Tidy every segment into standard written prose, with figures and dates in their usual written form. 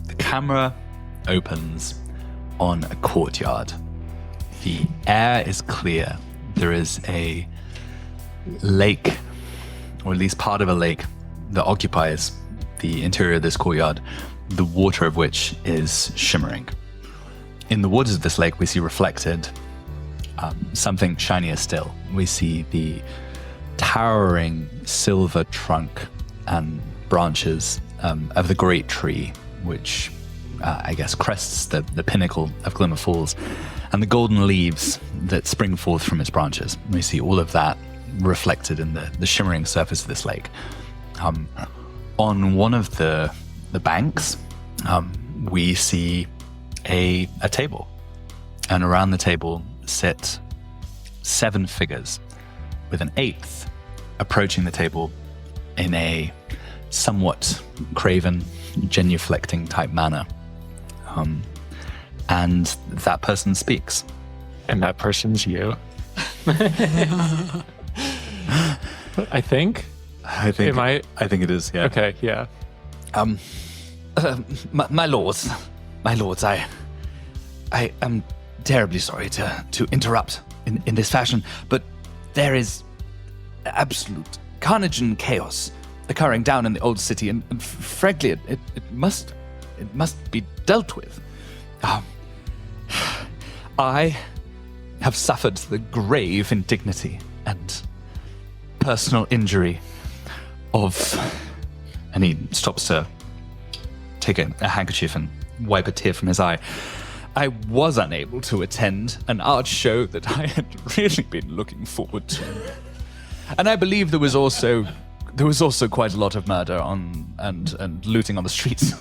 The camera opens on a courtyard. The air is clear. There is a lake, or at least part of a lake, that occupies the interior of this courtyard, the water of which is shimmering. In the waters of this lake, we see reflected something shinier still. We see the towering silver trunk and branches of the great tree, which I guess crests the pinnacle of Glimmer Falls, and the golden leaves that spring forth from its branches. We see all of that reflected in the shimmering surface of this lake. On one of the banks, we see a table, and around the table sit 7 figures, with an 8th approaching the table in a somewhat craven, genuflecting type manner. And that person speaks. And that person's you. I think it is, yeah. Okay, yeah. My lords, I am terribly sorry to interrupt in this fashion, but there is absolute carnage and chaos occurring down in the old city, and frankly, it must be dealt with. I have suffered the grave indignity and personal injury of, and he stops to take a handkerchief and wipe a tear from his eye. I was unable to attend an art show that I had really been looking forward to. And I believe there was also quite a lot of murder and looting on the streets.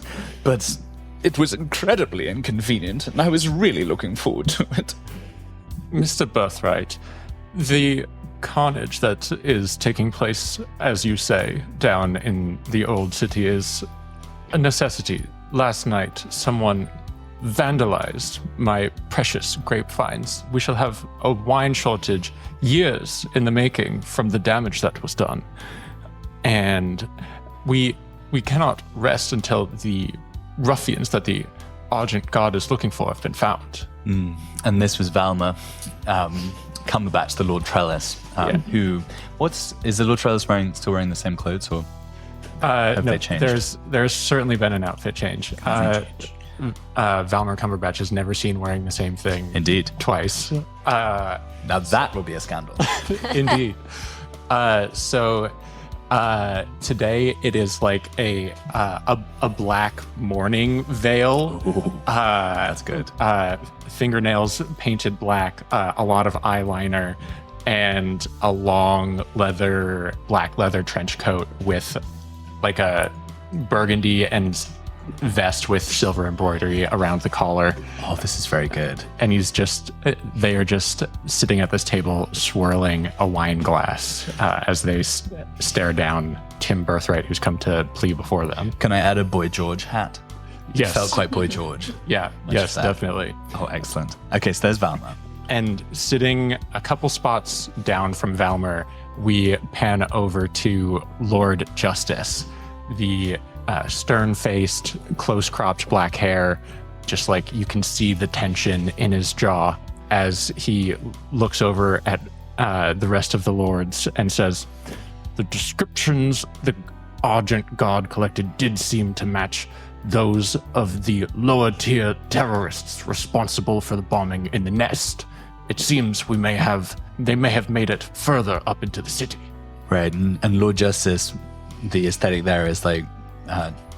But it was incredibly inconvenient, and I was really looking forward to it. Mr. Birthright, the carnage that is taking place, as you say, down in the old city is a necessity. Last night, someone vandalized my precious grapevines. We shall have a wine shortage years in the making from the damage that was done. And we cannot rest until the ruffians that the Argent God is looking for have been found. And this was Valma, Cumberbatch, the Lord Trellis, who, is the Lord Trellis still wearing the same clothes, or have they changed? There's certainly been an outfit change. Valmer Cumberbatch is never seen wearing the same thing. Indeed. Twice. Now that will be a scandal. Indeed. So today it is like a black mourning veil. Ooh, that's good. Fingernails painted black, a lot of eyeliner, and a long black leather trench coat with like a burgundy and vest with silver embroidery around the collar. Oh, this is very good. And they are just sitting at this table swirling a wine glass as they stare down Tim Birthright, who's come to plead before them. Can I add a Boy George hat? Yes. It felt quite Boy George. Yeah, yes, definitely. Oh, excellent. Okay, so there's Valmer. And sitting a couple spots down from Valmer, we pan over to Lord Justice, the stern-faced, close-cropped black hair, just like you can see the tension in his jaw as he looks over at the rest of the lords and says, "The descriptions the Argent God collected did seem to match those of the lower-tier terrorists responsible for the bombing in the Nest. It seems they may have made it further up into the city." Right, and Lord Justice, the aesthetic there is like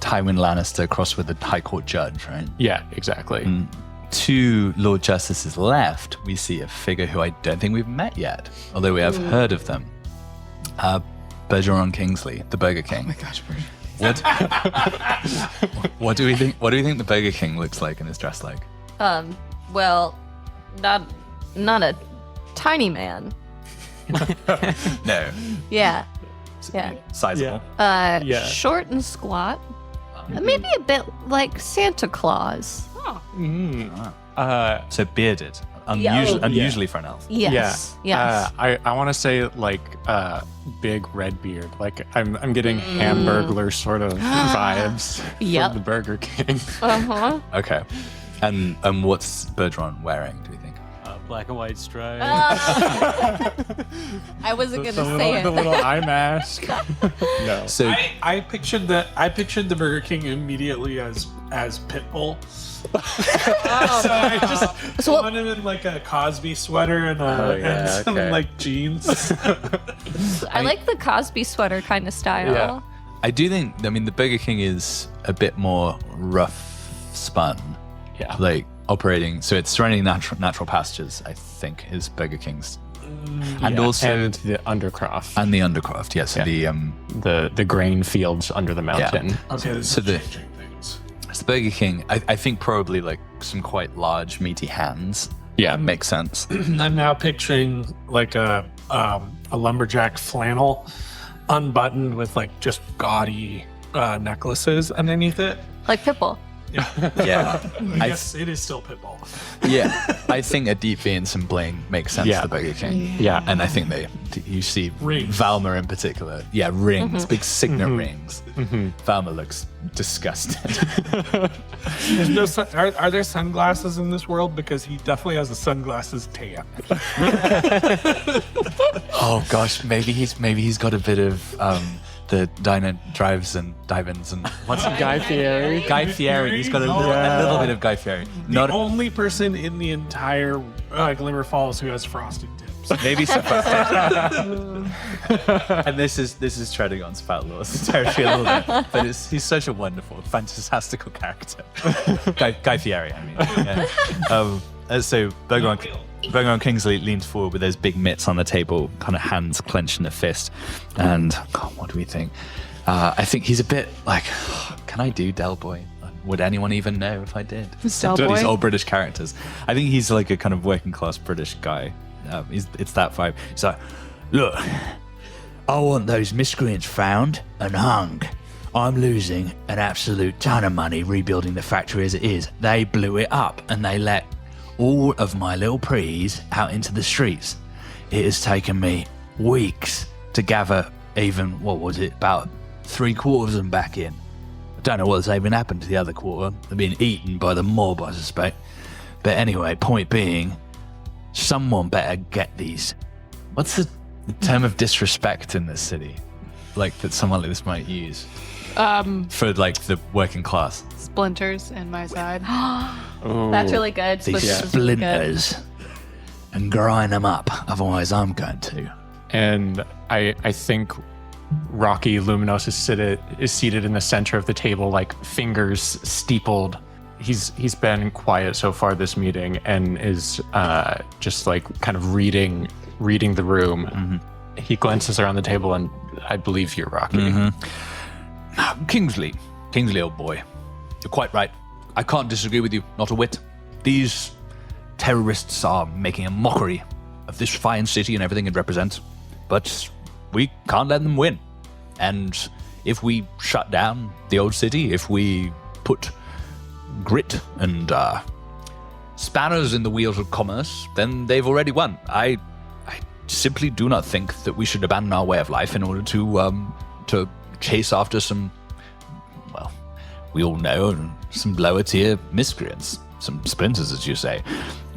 Tywin Lannister crossed with a High Court judge, right? Yeah, exactly. To Lord Justice's left, we see a figure who I don't think we've met yet, although we have heard of them. Bergeron Kingsley, the Burger King. Oh my gosh, Bergeron. What do we think? What do we think the Burger King looks like and is dressed like? Well, not a tiny man. No. Yeah. Yeah. Sizable. Yeah. Short and squat. Maybe a bit like Santa Claus. So bearded. unusually for an elf. Yes. Yes. I want to say like big red beard. Like I'm getting Hamburglar sort of vibes Yep. from the Burger King. Uh-huh. Okay. And what's Bergeron wearing, do you think? Black and white stripe. I wasn't The gonna say little, the it. little eye mask. No. So I pictured the Burger King immediately as Pitbull. So I just So what- wanted him in like a Cosby sweater and some like jeans. I like the Cosby sweater kind of style. Yeah. I do think, I mean, the Burger King is a bit more rough spun. Yeah. Like operating, so it's surrounding natural pastures, I think, is Burger King's. And Yeah, also, and the Undercroft. and the Undercroft, yes. Yeah. The grain fields under the mountain. Okay, this So is the- changing things. It's the Burger King. I think probably like some quite large, meaty hands. Yeah. That makes sense. I'm now picturing like a lumberjack flannel unbuttoned with like just gaudy necklaces underneath it. Like Pitbull. Yeah. I guess it is still Pitbull. Yeah. I think a deep V and some bling makes sense Yeah. for the Burger King. Yeah. And I think you see Rings. Valma in particular. Yeah, rings, big signet rings. Valma looks disgusted. There's no are there sunglasses in this world? Because he definitely has a sunglasses tan. Oh gosh, maybe he's got a bit of the diner drives and dive-ins and what's Guy Fieri. Guy Fieri. He's got a little bit of Guy Fieri. The Not only person in the entire Glimmer Falls who has frosted tips. maybe so. And this is treading on Spoutlaw's territory a little bit, but he's such a wonderful, fantastical character. Guy Fieri, I mean. Yeah. So Bergeron Kingsley leans forward with those big mitts on the table, kind of hands clenched in a fist. And God, what do we think? I think he's a bit like, can I do Del Boy? Would anyone even know if I did? Del These Boy? old British characters. I think he's like a kind of working class British guy. It's that vibe. He's like, look, I want those miscreants found and hung. I'm losing an absolute ton of money rebuilding the factory as it is. They blew it up and they let all of my little prees out into the streets. It has taken me weeks to gather even, what was it, about 3/4 of them back in. I don't know what's even happened to the other quarter. They've been eaten by the mob, I suspect. But anyway, point being, someone better get these. What's the term of disrespect in this city? Like that someone like this might use for like the working class. Splinters in my side. That's really good. These Splinters is really good. splinters and grind them up. Otherwise, I'm going to. And I think Rocky Luminos is seated in the center of the table, like fingers steepled. He's been quiet so far this meeting and is just like kind of reading the room. He glances around the table, and I believe you're Rocky. Kingsley, old boy, you're quite right. I can't disagree with you, not a whit. These terrorists are making a mockery of this fine city and everything it represents, but we can't let them win. And if we shut down the old city, if we put grit and spanners in the wheels of commerce, then they've already won. I simply do not think that we should abandon our way of life in order to chase after some, well, we all know, some lower tier miscreants, some splinters, as you say.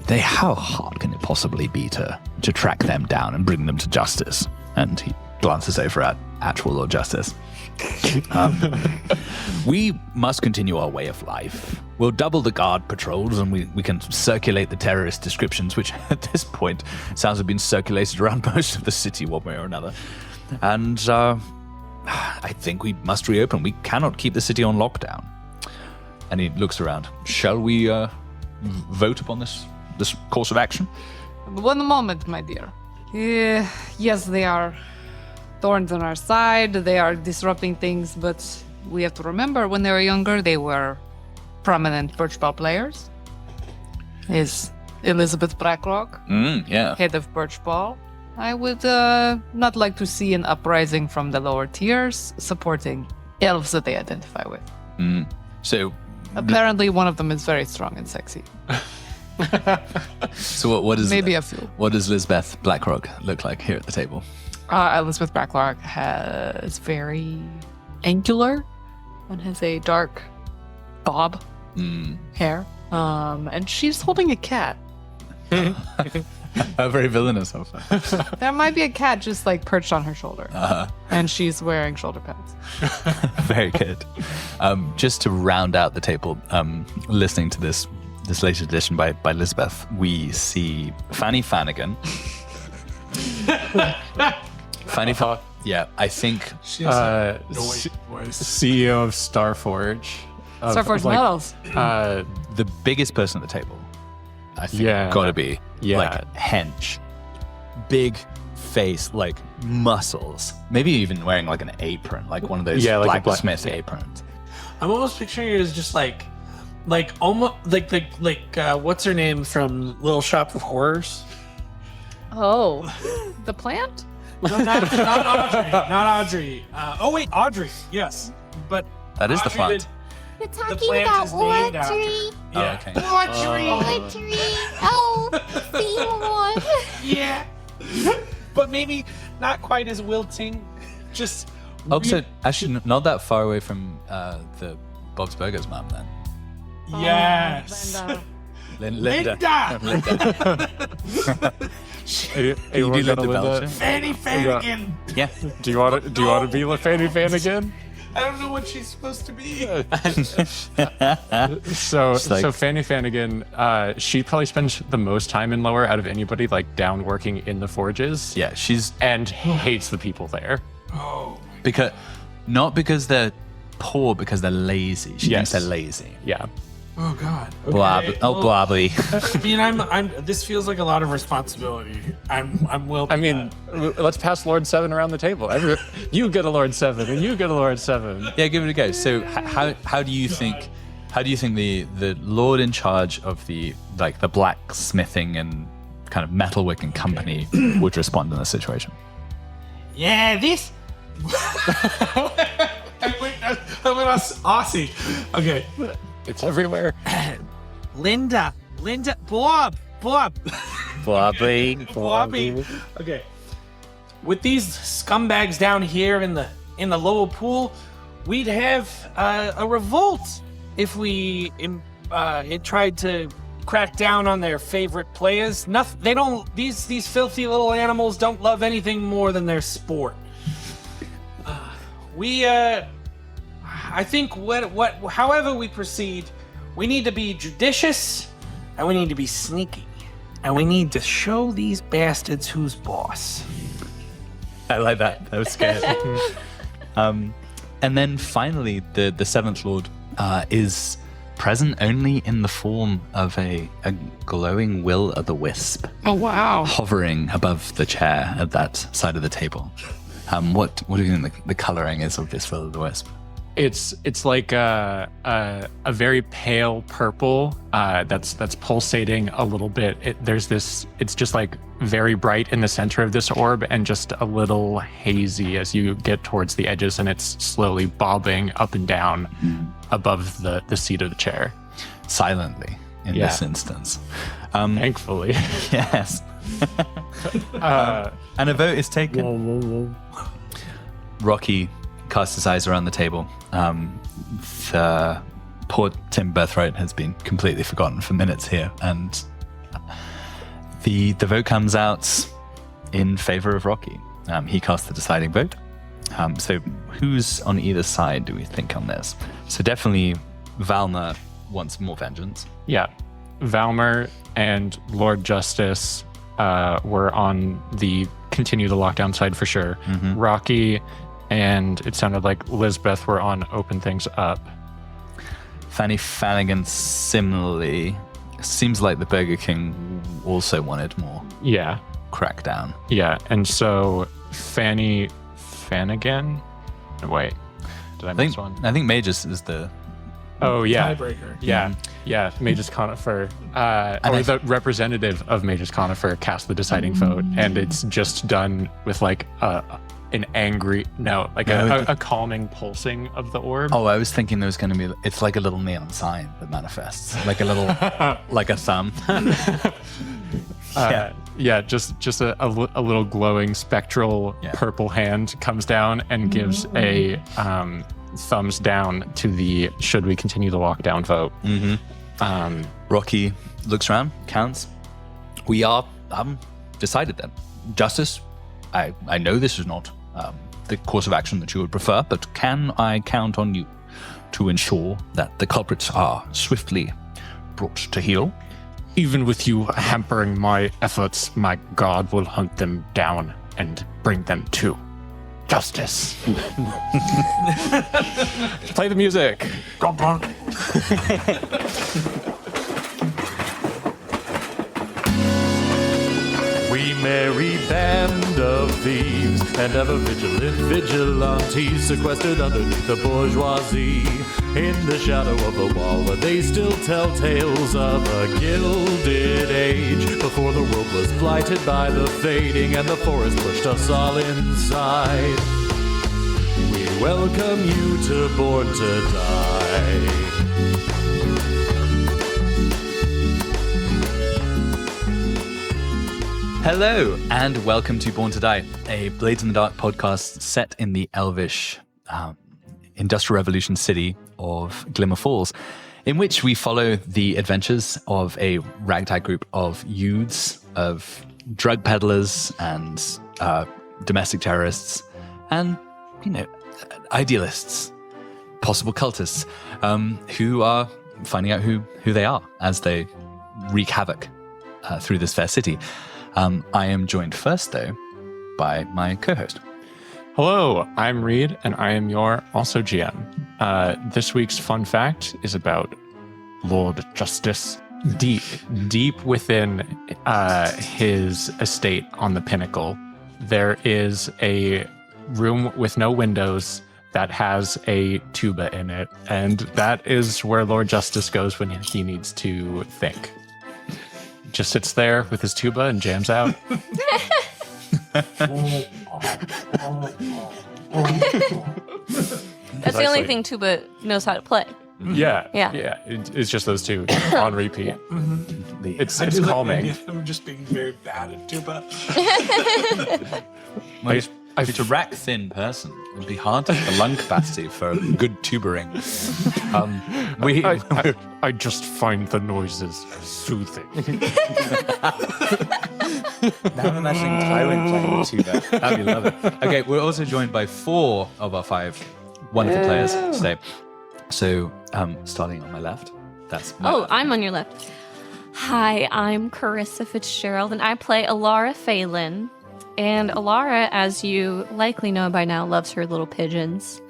How hard can it possibly be to track them down and bring them to justice? And he glances over at actual Lord Justice. We must continue our way of life. We'll double the guard patrols and we can circulate the terrorist descriptions, which at this point sounds to have been circulated around most of the city one way or another. And I think we must reopen. We cannot keep the city on lockdown. And he looks around. Shall we vote upon this course of action? One moment, my dear. Yes, they are thorns on our side. They are disrupting things, but we have to remember when they were younger, they were prominent birch ball players. Is Elizabeth Blackrock, Yeah. head of birch ball. I would not like to see an uprising from the lower tiers supporting elves that they identify with. So Apparently, one of them is very strong and sexy. So what is Maybe a few. what does Lisbeth Blackrock look like here at the table? Elizabeth Blacklock is very angular and has a dark bob hair. And she's holding a cat. Very villainous of her. That might be a cat just like perched on her shoulder. And she's wearing shoulder pads. Very good. Just to round out the table, listening to this latest edition by Lisbeth, we see Fanny Flanagan. Yeah, I think She has a noisy voice. CEO of Starforge. Starforge Metals. the biggest person at the table. I think Yeah. gotta be Yeah. like hench, big face, like muscles. Maybe even wearing like an apron, like one of those Yeah, like a blacksmith aprons. I'm almost picturing it as just like almost like what's her name from Little Shop of Horrors? Oh. The plant? No, not Audrey. Not Audrey. Oh wait, Audrey. Yes, but That is the Audrey plant. You're The talking plant about is named after. Audrey. Oh, okay. Audrey. Oh, Seymour. Yeah, but maybe not quite as wilting. Just Also, actually, not that far away from the Bob's Burgers mom then. yes. Linda. Linda. Hey, You we're do Linda gonna Linda. Belcher? Fanny Flanagan. Yeah. Do you want to be Fanny Flanagan? I don't know what she's supposed to be. So like- so Fanny Flanagan, she probably spends the most time in Lower out of anybody, like down working in the forges. Yeah, she's And hates the people there. not because they're poor, because they're lazy. She Yes. thinks they're lazy. Yeah. Oh God. Blab. Okay, Oh, well, blobby. I mean, this feels like a lot of responsibility. I'm well. I mean, let's pass Lord 7 around the table. You get a Lord 7 and you get a Lord 7. Yeah, give it a go. So, how do you think the lord in charge of the blacksmithing and kind of metalworking company would respond in this situation? yeah, this. I went Aussie. Okay. It's everywhere. Linda, Bob. Blobby. Bobby. Okay. With these scumbags down here in the lower pool, we'd have a revolt if we it tried to crack down on their favorite players. They don't. These filthy little animals don't love anything more than their sport. I think however we proceed, we need to be judicious, and we need to be sneaky, and we need to show these bastards who's boss. I like that. That was scary. And then finally, the seventh lord is present only in the form of a glowing will-o'-the-wisp, Oh, wow. hovering above the chair at that side of the table. What do you think the coloring is of this will-o'-the-wisp? It's like a very pale purple that's pulsating a little bit. It's just like very bright in the center of this orb and just a little hazy as you get towards the edges, and it's slowly bobbing up and down above the seat of the chair. Silently in Yeah. this instance. Thankfully. Yes. And a vote is taken. Rocky casts his eyes around the table. The poor Tim Birthright has been completely forgotten for minutes here, and the vote comes out in favor of Rocky. He casts the deciding vote. So who's on either side, do we think, on this? So definitely Valmer wants more vengeance. Yeah. Valmer and Lord Justice were on the continue the lockdown side for sure. Rocky and it sounded like Lisbeth were on open things up. Fanny Flanagan similarly. Seems like the Burger King also wanted more Yeah. crackdown. Yeah. And so Fanny Flanagan. Wait. Did I miss one? I think Magus is the Oh yeah. Tiebreaker. Yeah. Yeah. Magus Conifer. And Or the representative of Magus Conifer cast the deciding vote. And it's just done with like an angry, a calming pulsing of the orb. Oh, I was thinking there was going to be. It's like a little neon sign that manifests, like a little, like a thumb. Just a little glowing spectral purple hand comes down and gives a thumbs down to the should we continue the walk down vote. Rocky looks around, counts. We are decided then. Justice, I know this is not the course of action that you would prefer, but can I count on you to ensure that the culprits are swiftly brought to heel? Even with you hampering my efforts, my god will hunt them down and bring them to justice. Play the music. We merry band of thieves and ever vigilant vigilantes sequestered underneath the bourgeoisie in the shadow of the wall where they still tell tales of a gilded age before the world was blighted by the fading and the forest pushed us all inside. We welcome you to Born to Die. Hello, and welcome to Born to Die, a Blades in the Dark podcast set in the elvish Industrial Revolution city of Glimmer Falls, in which we follow the adventures of a ragtag group of youths, of drug peddlers and domestic terrorists, and, idealists, possible cultists, who are finding out who they are as they wreak havoc through this fair city. I am joined first, though, by my co-host. Hello, I'm Reed, and I am your also GM. This week's fun fact is about Lord Justice. Deep within his estate on the pinnacle, there is a room with no windows that has a tuba in it, and that is where Lord Justice goes when he needs to think. Just sits there with his tuba and jams out. That's the only thing tuba knows how to play. Yeah. Yeah. It's just those two on repeat. It's calming. I'm just being very bad at tuba. It's a rack-thin person. It would be hard to have the lung capacity for a good tubering. I just find the noises soothing. Now I'm imagining Tywin playing the tuba. That'd be lovely. Okay, we're also joined by 4 of our 5 wonderful players today. So, starting on my left, that's my I'm on your left. Hi, I'm Carissa Fitzgerald, and I play Alara Phelan. And Alara, as you likely know by now, loves her little pigeons.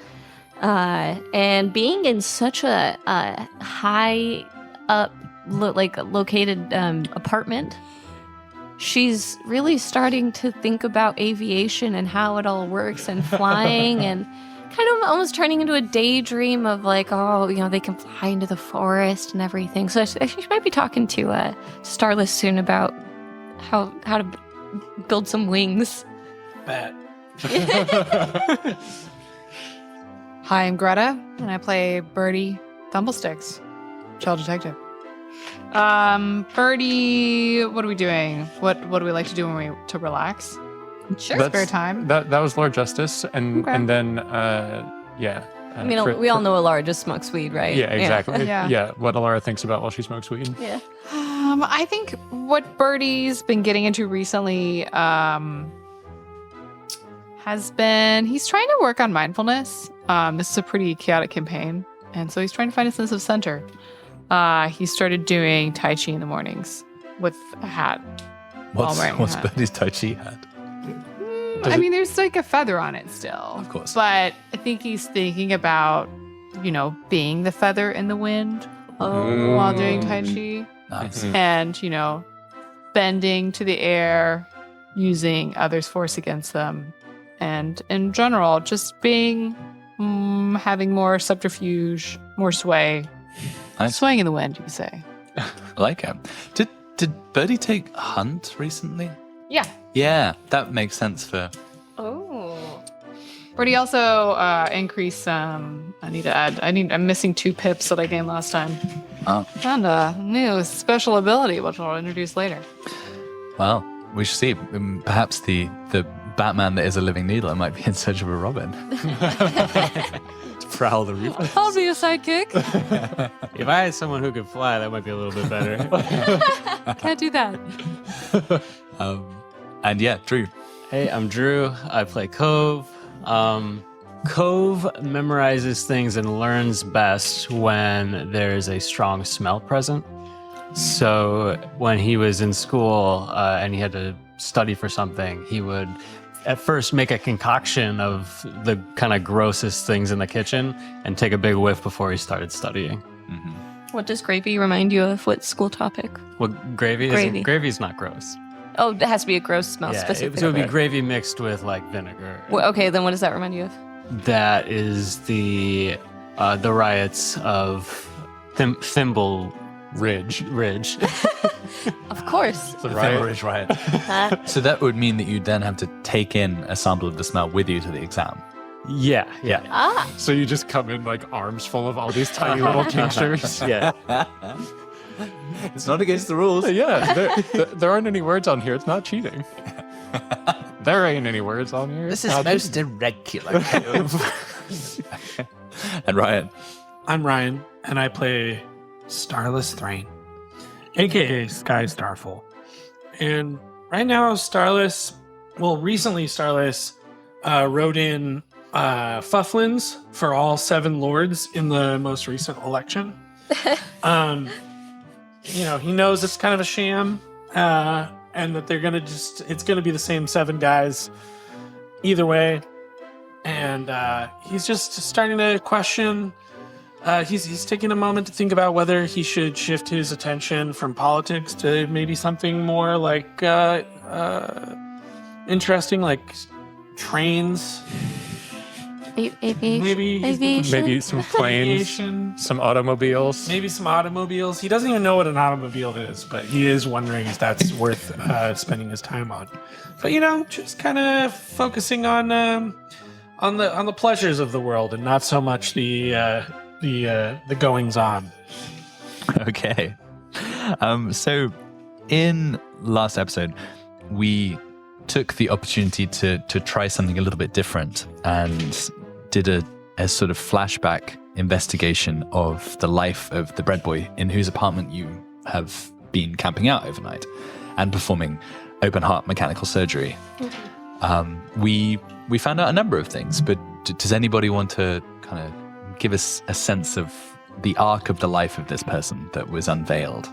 And being in such a high up, located apartment, she's really starting to think about aviation and how it all works and flying and kind of almost turning into a daydream of they can fly into the forest and everything. So she might be talking to Starless soon about how to build some wings. Bad. Hi, I'm Greta, and I play Birdie Thumblesticks, Child Detective. Birdie, what are we doing? What do we like to do to relax? Sure. Spare time. That was Lord Justice, and then We all know Alara just smokes weed, right? Yeah, exactly. Yeah. What Alara thinks about while she smokes weed. Yeah. I think what Birdie's been getting into recently has been he's trying to work on mindfulness. This is a pretty chaotic campaign, and so he's trying to find a sense of center. He started doing Tai Chi in the mornings with a hat. What's Birdie's Tai Chi hat? There's like a feather on it still. Of course. But I think he's thinking about, being the feather in the wind while doing Tai Chi. Nice. And, bending to the air, using others' force against them. And in general, just being, having more subterfuge, more sway. Nice. Swaying in the wind, you could say. I like it. Did Birdie take Hunt recently? Yeah. Yeah, that makes sense for... Oh. But he also increased some. I'm missing 2 pips that I gained last time. Oh. And a new special ability, which I'll introduce later. Well, we should see. Perhaps the Batman that is a living needler might be in search of a Robin. Prowl the Reaper. I'll be a sidekick. If I had someone who could fly, that might be a little bit better. Can't do that. And yeah, Drew. Hey, I'm Drew. I play Cove. Cove memorizes things and learns best when there's a strong smell present. So when he was in school and he had to study for something, he would at first make a concoction of the kind of grossest things in the kitchen and take a big whiff before he started studying. What does gravy remind you of? What school topic? Well, gravy? Gravy. Gravy's not gross. Oh, it has to be a gross smell Yeah, specific. it would be gravy mixed with like vinegar. Well, okay, then what does that remind you of? That is the riots of Thimble Ridge. Ridge. Of course. The Ridge riot. So that would mean that you'd then have to take in a sample of the smell with you to the exam. Yeah. So you just come in like arms full of all these tiny little tinctures. Yeah. It's not against the rules. Yeah, there aren't any words on here. It's not cheating. There ain't any words on here. This is most irregular. And Ryan. I'm Ryan, and I play Starless Thrain, aka Sky Starful. And right now, recently Starless wrote in Fufflins for all 7 lords in the most recent election. He knows it's kind of a sham, and that it's gonna be the same 7 guys either way. And he's just starting to question. He's taking a moment to think about whether he should shift his attention from politics to maybe something more like interesting, like trains. Maybe some planes, Aviation. some automobiles. Maybe some automobiles. He doesn't even know what an automobile is, but he is wondering if that's worth spending his time on. But just kind of focusing on the pleasures of the world and not so much the goings on. Okay. So in last episode, we took the opportunity to try something a little bit different and did a sort of flashback investigation of the life of the bread boy in whose apartment you have been camping out overnight and performing open heart mechanical surgery. We found out a number of things, but does anybody want to kind of give us a sense of the arc of the life of this person that was unveiled?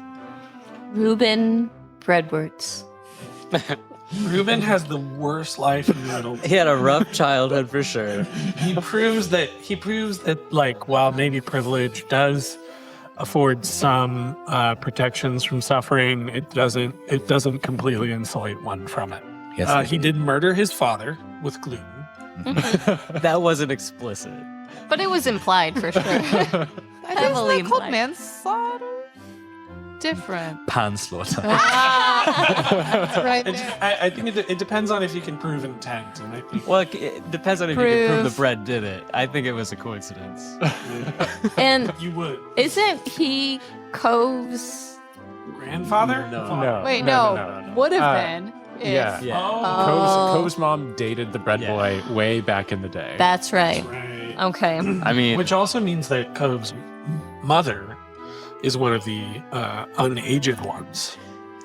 Reuben Breadworts. Reuben has the worst life in the world. He had a rough childhood for sure. He proves that like while maybe privilege does afford some protections from suffering, it doesn't completely insulate one from it. Yes, he did murder his father with gluten. That wasn't explicit. But it was implied for sure. I think Heavily it's not called implied. manslaughter. Different. Panslaughter. That's right there. I think it depends on if you can prove intent, and I think Well, it depends on if you can prove the bread did it. I think it was a coincidence. And you would. isn't he Cove's? Grandfather? No. Wait, no. no. Would have been. If, Yeah. Yeah. Oh, Cove's mom dated the bread boy way back in the day. That's right. right. Okay. I mean, Which also means that Cove's mother is one of the unaged ones.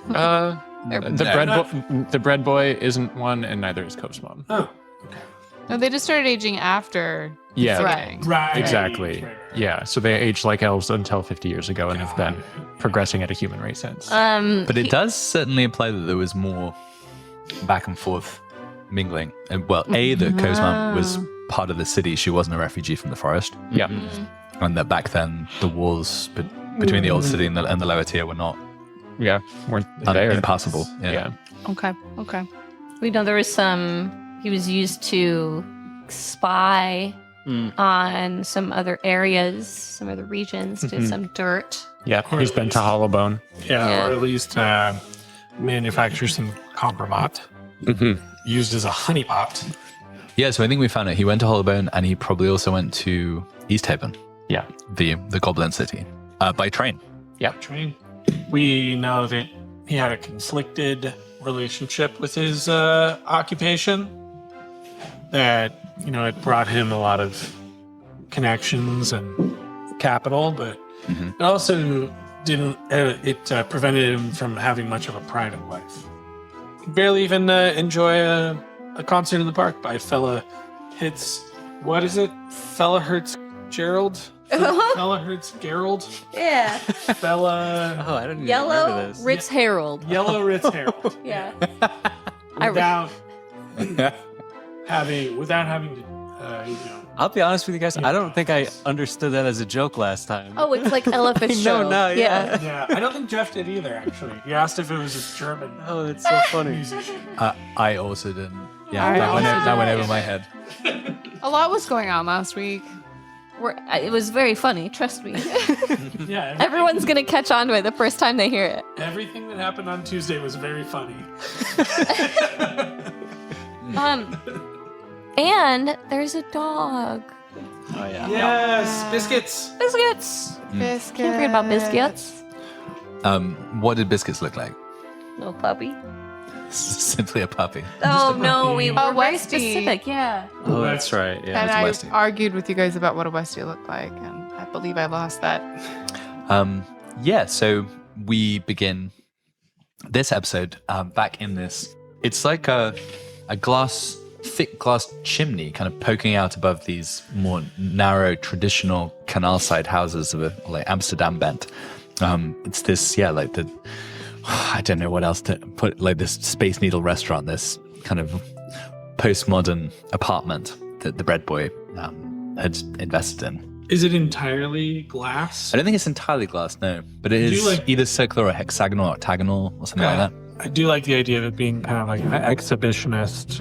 The bread boy isn't one, and neither is Cove's mom. Oh, No, they just started aging after Yeah. threatening. right. Exactly. Right. Yeah. So they aged like elves until 50 years ago and have been progressing at a human rate since. But it does certainly imply that there was more back and forth mingling. And well, that Kozma was part of the city. She wasn't a refugee from the forest. yeah. And that back then the walls between the old city and the lower tier were not Yeah. Weren't there. impassable. Yeah. Okay. We know there was he was used to spy on some other areas, some other regions, did some dirt. Yeah. He's been to Hollowbone. Yeah, or at least manufacture some compromat used as a honeypot. Yeah, so I think we found it. He went to Hollowbone, and he probably also went to East Haven, Yeah. the Goblin City, by train. Train. We know that he had a conflicted relationship with his occupation. That it brought him a lot of connections and capital, but it also didn't. It prevented him from having much of a private life. Could barely even enjoy a concert in the park by fella hits. What is it? Fella hurts Gerald. Fella hurts Gerald. Yeah. Fella Oh, I didn't even remember Yellow this. Ritz Harold. Yellow Ritz Harold. Yeah. Without having to I'll be honest with you guys. I don't think I understood that as a joke last time. Oh, it's like Ella Fitzgerald. now, yeah. Yeah, I don't think Jeff did either. Actually, he asked if it was a German Oh, that's so funny. musician. I also didn't. Yeah, I also that went didn't. over my head. A lot was going on last week. It was very funny. Trust me. Yeah, Everyone's gonna catch on to it the first time they hear it. everything that happened on Tuesday was very funny. And there's a dog. Oh yeah. Yes, biscuits. Biscuits. Biscuits. Can't forget about biscuits. What did Biscuits look like? Little puppy. Simply a puppy. Oh no, we Oh, were very Westie. specific. Yeah. Oh, that's right. Yeah. And it's I Westie. argued with you guys about what a Westie looked like, and I believe I lost that. Yeah, so we begin this episode back in this. It's like a thick glass chimney kind of poking out above these more narrow, traditional canal side houses of a like Amsterdam bent. It's this, like the, I don't know what else to put, like this Space Needle restaurant, this kind of postmodern apartment that the bread boy had invested in. Is it entirely glass? I don't think it's entirely glass, no, but it Do is you like- either circular or hexagonal or octagonal or something like that. I do like the idea of it being kind of like an exhibitionist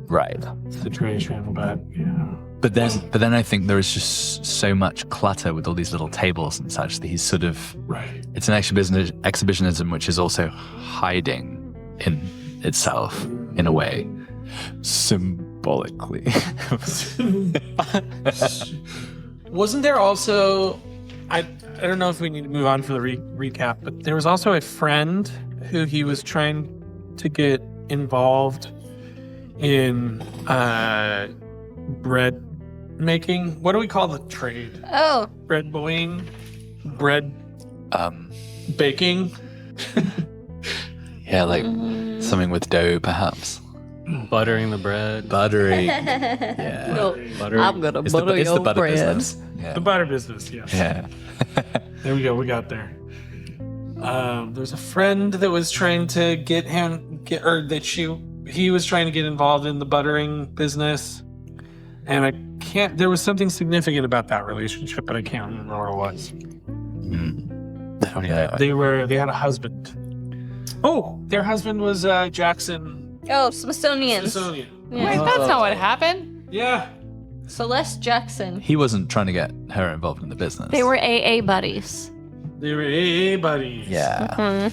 Right. situation, but yeah. But then I think there is just so much clutter with all these little tables and such that he's sort of, Right. it's an exhibitionism which is also hiding in itself in a way, symbolically. Wasn't there also, I don't know if we need to move on for the recap, but there was also a friend who he was trying to get involved in bread making. What do we call the trade? Oh, Bread boying? Bread baking? Yeah, like something with dough, perhaps. Buttering the bread. Buttery. Yeah. no, Butter. I'm gonna It's butter the your butter bread. business. The Yeah. butter business, yes. Yeah. There we go. We got there. There's a friend that was trying to he was trying to get involved in the buttering business, and there was something significant about that relationship, but I can't remember what it was. Oh, yeah. They had a husband. Oh, their husband was Jackson Oh, Smithsonian's. Smithsonian. Yeah. Wait, that's not what happened. Yeah. Celeste Jackson. He wasn't trying to get her involved in the business. They were AA buddies. They were AA buddies. Yeah.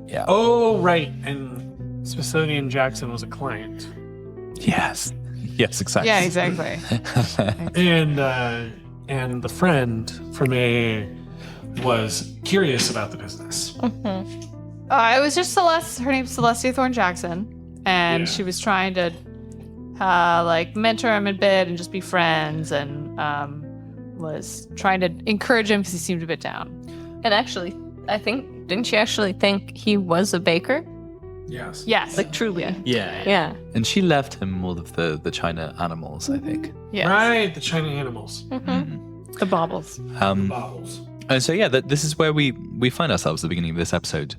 Yeah. Oh, right. And Smithsonian Jackson was a client. Yes. Yes, exactly. Yeah, exactly. And the friend from AA was curious about the business. It was just Celeste. Her name's Celestia Thorne Jackson, and Yeah. she was trying to mentor him a bit and just be friends, and was trying to encourage him because he seemed a bit down. And actually, didn't she actually think he was a baker? Yes. Yes, Like truly. Yeah. Yeah. And she left him all of the China animals, I think. yes. Right, the China animals. The baubles. Bobbles. And so, yeah, this is where we find ourselves at the beginning of this episode,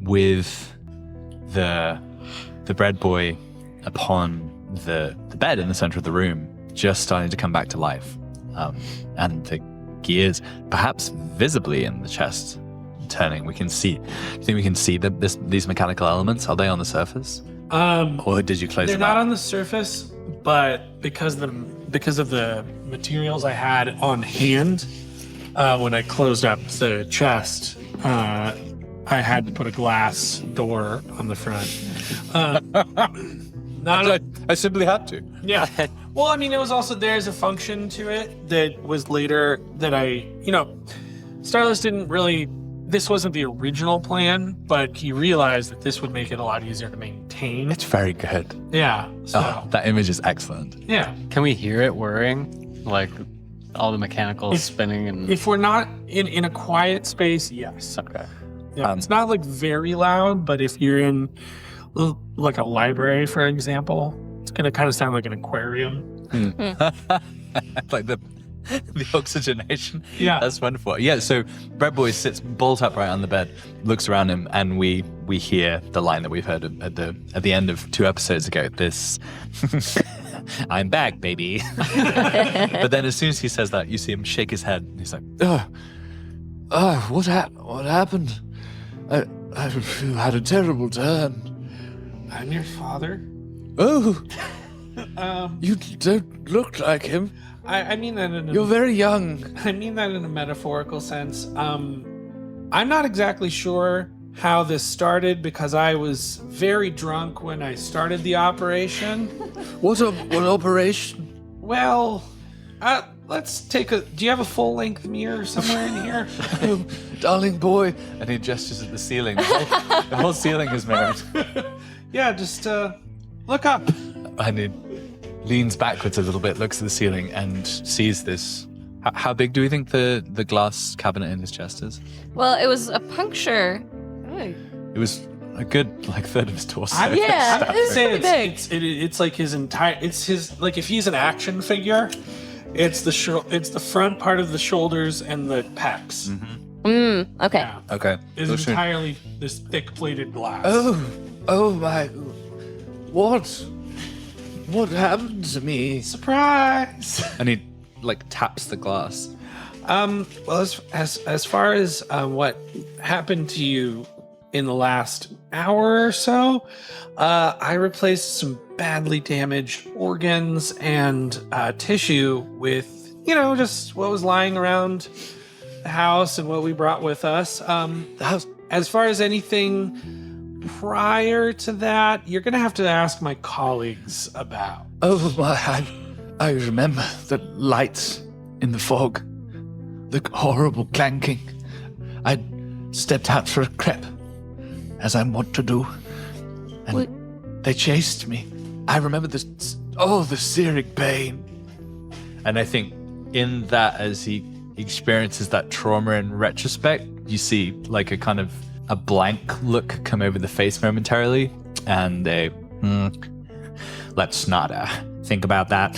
with the bread boy upon the bed in the center of the room, just starting to come back to life, and the gears, perhaps visibly in the chest, turning. We can see. Do you think we can see these mechanical elements? Are they on the surface, or did you close They're them not out? on the surface, but because of the materials I had on hand, when I closed up the chest, I had to put a glass door on the front. I simply had to. Yeah. Well, I mean, it was also, there's a function to it that was later that Starless didn't really, this wasn't the original plan, but he realized that this would make it a lot easier to maintain. It's very good. Yeah. So, Oh, that image is excellent. yeah. Can we hear it whirring? Like all the mechanical spinning and. If we're not in a quiet space, yes. Okay. Yeah, it's not like very loud, but if you're in like a library, for example, it's going to kind of sound like an aquarium. Like the oxygenation. Yeah. That's wonderful. Yeah, so Bread Boy sits bolt upright on the bed, looks around him, and we hear the line that we've heard at the end of 2 episodes ago. This I'm back, baby. But then as soon as he says that, you see him shake his head, and he's like, what happened? I had a terrible turn. I'm your father. Oh, you don't look like him. I mean that in You're very young. I mean that in a metaphorical sense. I'm not exactly sure how this started because I was very drunk when I started the operation. What operation? Well, let's take do you have a full-length mirror somewhere in here? Oh, darling boy. and he gestures at the ceiling. The whole ceiling is mirrored. Yeah, just look up. And he leans backwards a little bit, looks at the ceiling, and sees this. How big do we think the glass cabinet in his chest is? Well, it was a puncture. It was a good third of his torso. Yeah, I'd say it's like his entire. It's his, like, if he's an action figure, it's the front part of the shoulders and the pecs. Okay. Yeah, Okay. is So sure. entirely this thick plated glass. Oh my. What happened to me? Surprise! And he taps the glass. Well, as far as what happened to you in the last hour or so, I replaced some badly damaged organs and tissue with, just what was lying around the house and what we brought with us. The house. As far as anything prior to that, you're gonna have to ask my colleagues about. Oh my. I remember the lights in the fog. The horrible clanking. I stepped out for a crepe, as I'm wont to do. And they chased me. I remember the searing pain. And I think in that, as he experiences that trauma in retrospect, you see like a kind of a blank look come over the face momentarily, and let's not think about that.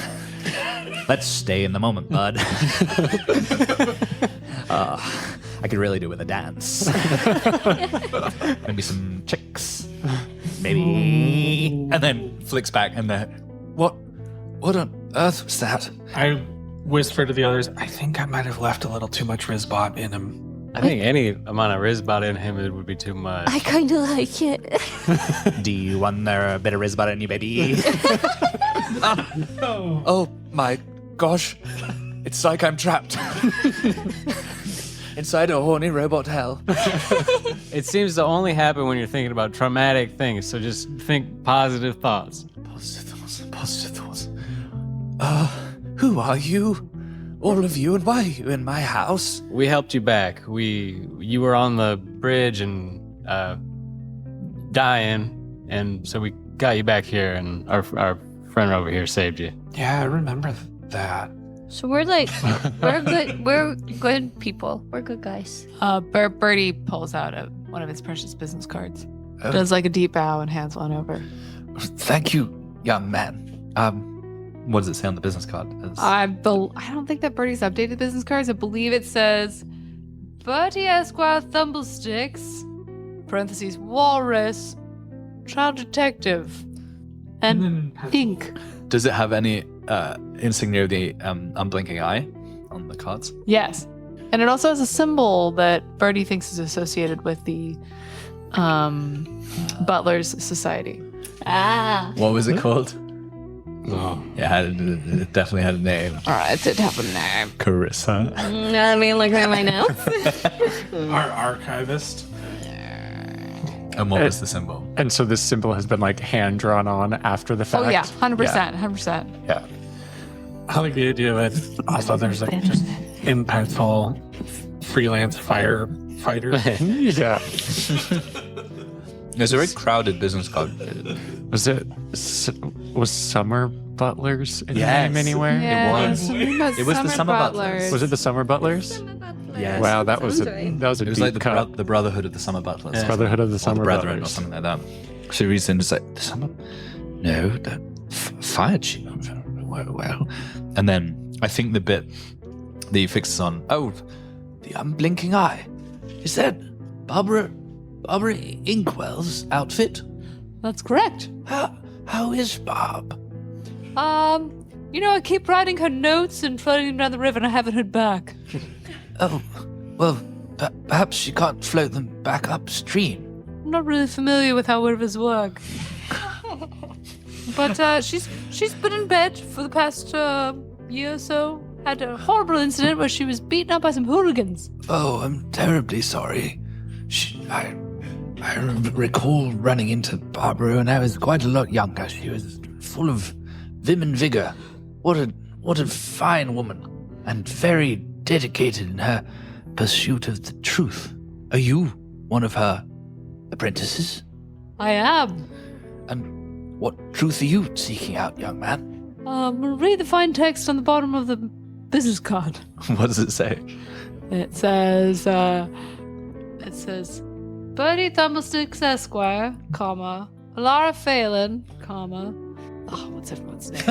Let's stay in the moment, bud. I could really do with a dance. Maybe some chicks. Maybe. And then flicks back, and What on earth was that? I whisper to the others, I think I might have left a little too much Rizbot in him. I think any amount of Rizbot in him, it would be too much. I kind of like it. do you want a bit of Rizbot in you, baby? Oh my gosh. It's like I'm trapped. Inside a horny robot hell. It seems to only happen when you're thinking about traumatic things, so just think positive thoughts. Positive thoughts. Who are you? All of you, and why are you in my house? We helped you back. You were on the bridge and dying, and so we got you back here, and our friend over here saved you. Yeah, I remember that. So we're good people. We're good guys. Birdie pulls out one of his precious business cards. Does like a deep bow and hands one over. Thank you, young man. What does it say on the business card? I don't think that Birdie's updated business cards. I believe it says Bertie Esquire Thumblesticks, parentheses, Walrus, Child Detective, and Pink. Does it have any insignia of the unblinking eye on the cards? Yes. And it also has a symbol that Birdie thinks is associated with the Butler's Society. Ah. What was it called? Oh. Yeah, it definitely had a name. All right, it did have a name. Carissa. I mean, look at my notes. Our archivist. And what was the symbol? And so this symbol has been like hand drawn on after the fact. Oh yeah, 100%, 100%. Yeah. I like the idea that also there's like just impactful freelance firefighters. Yeah. There's a very crowded business card. Was Summer Butlers in the Yes. name anywhere? Yeah, It was. something about It was the Summer Butlers. Was it the Summer Butlers? Yes. Wow, that was a It was deep like cut. the Brotherhood of the Summer Butlers. Brotherhood of the Or Summer the Brethren or Butlers. something like that. So reason is like, the Summer? No, the fire chief. Well. And then I think the bit that he fixes on, The unblinking eye. Is that Barbara Inkwell's outfit? That's correct. How is Barb? I keep writing her notes and floating them down the river, and I haven't heard back. Oh, well, perhaps she can't float them back upstream. I'm not really familiar with how rivers work. But she's been in bed for the past year or so. Had a horrible incident where she was beaten up by some hooligans. Oh, I'm terribly sorry. I recall running into Barbara when I was quite a lot younger. She was full of vim and vigor. What a fine woman, and very dedicated in her pursuit of the truth. Are you one of her apprentices? I am. And what truth are you seeking out, young man? Read the fine text on the bottom of the business card. what does it say? It says, Bertie Thumblesticks Esquire, comma, Alara Phelan, comma, what's everyone's name?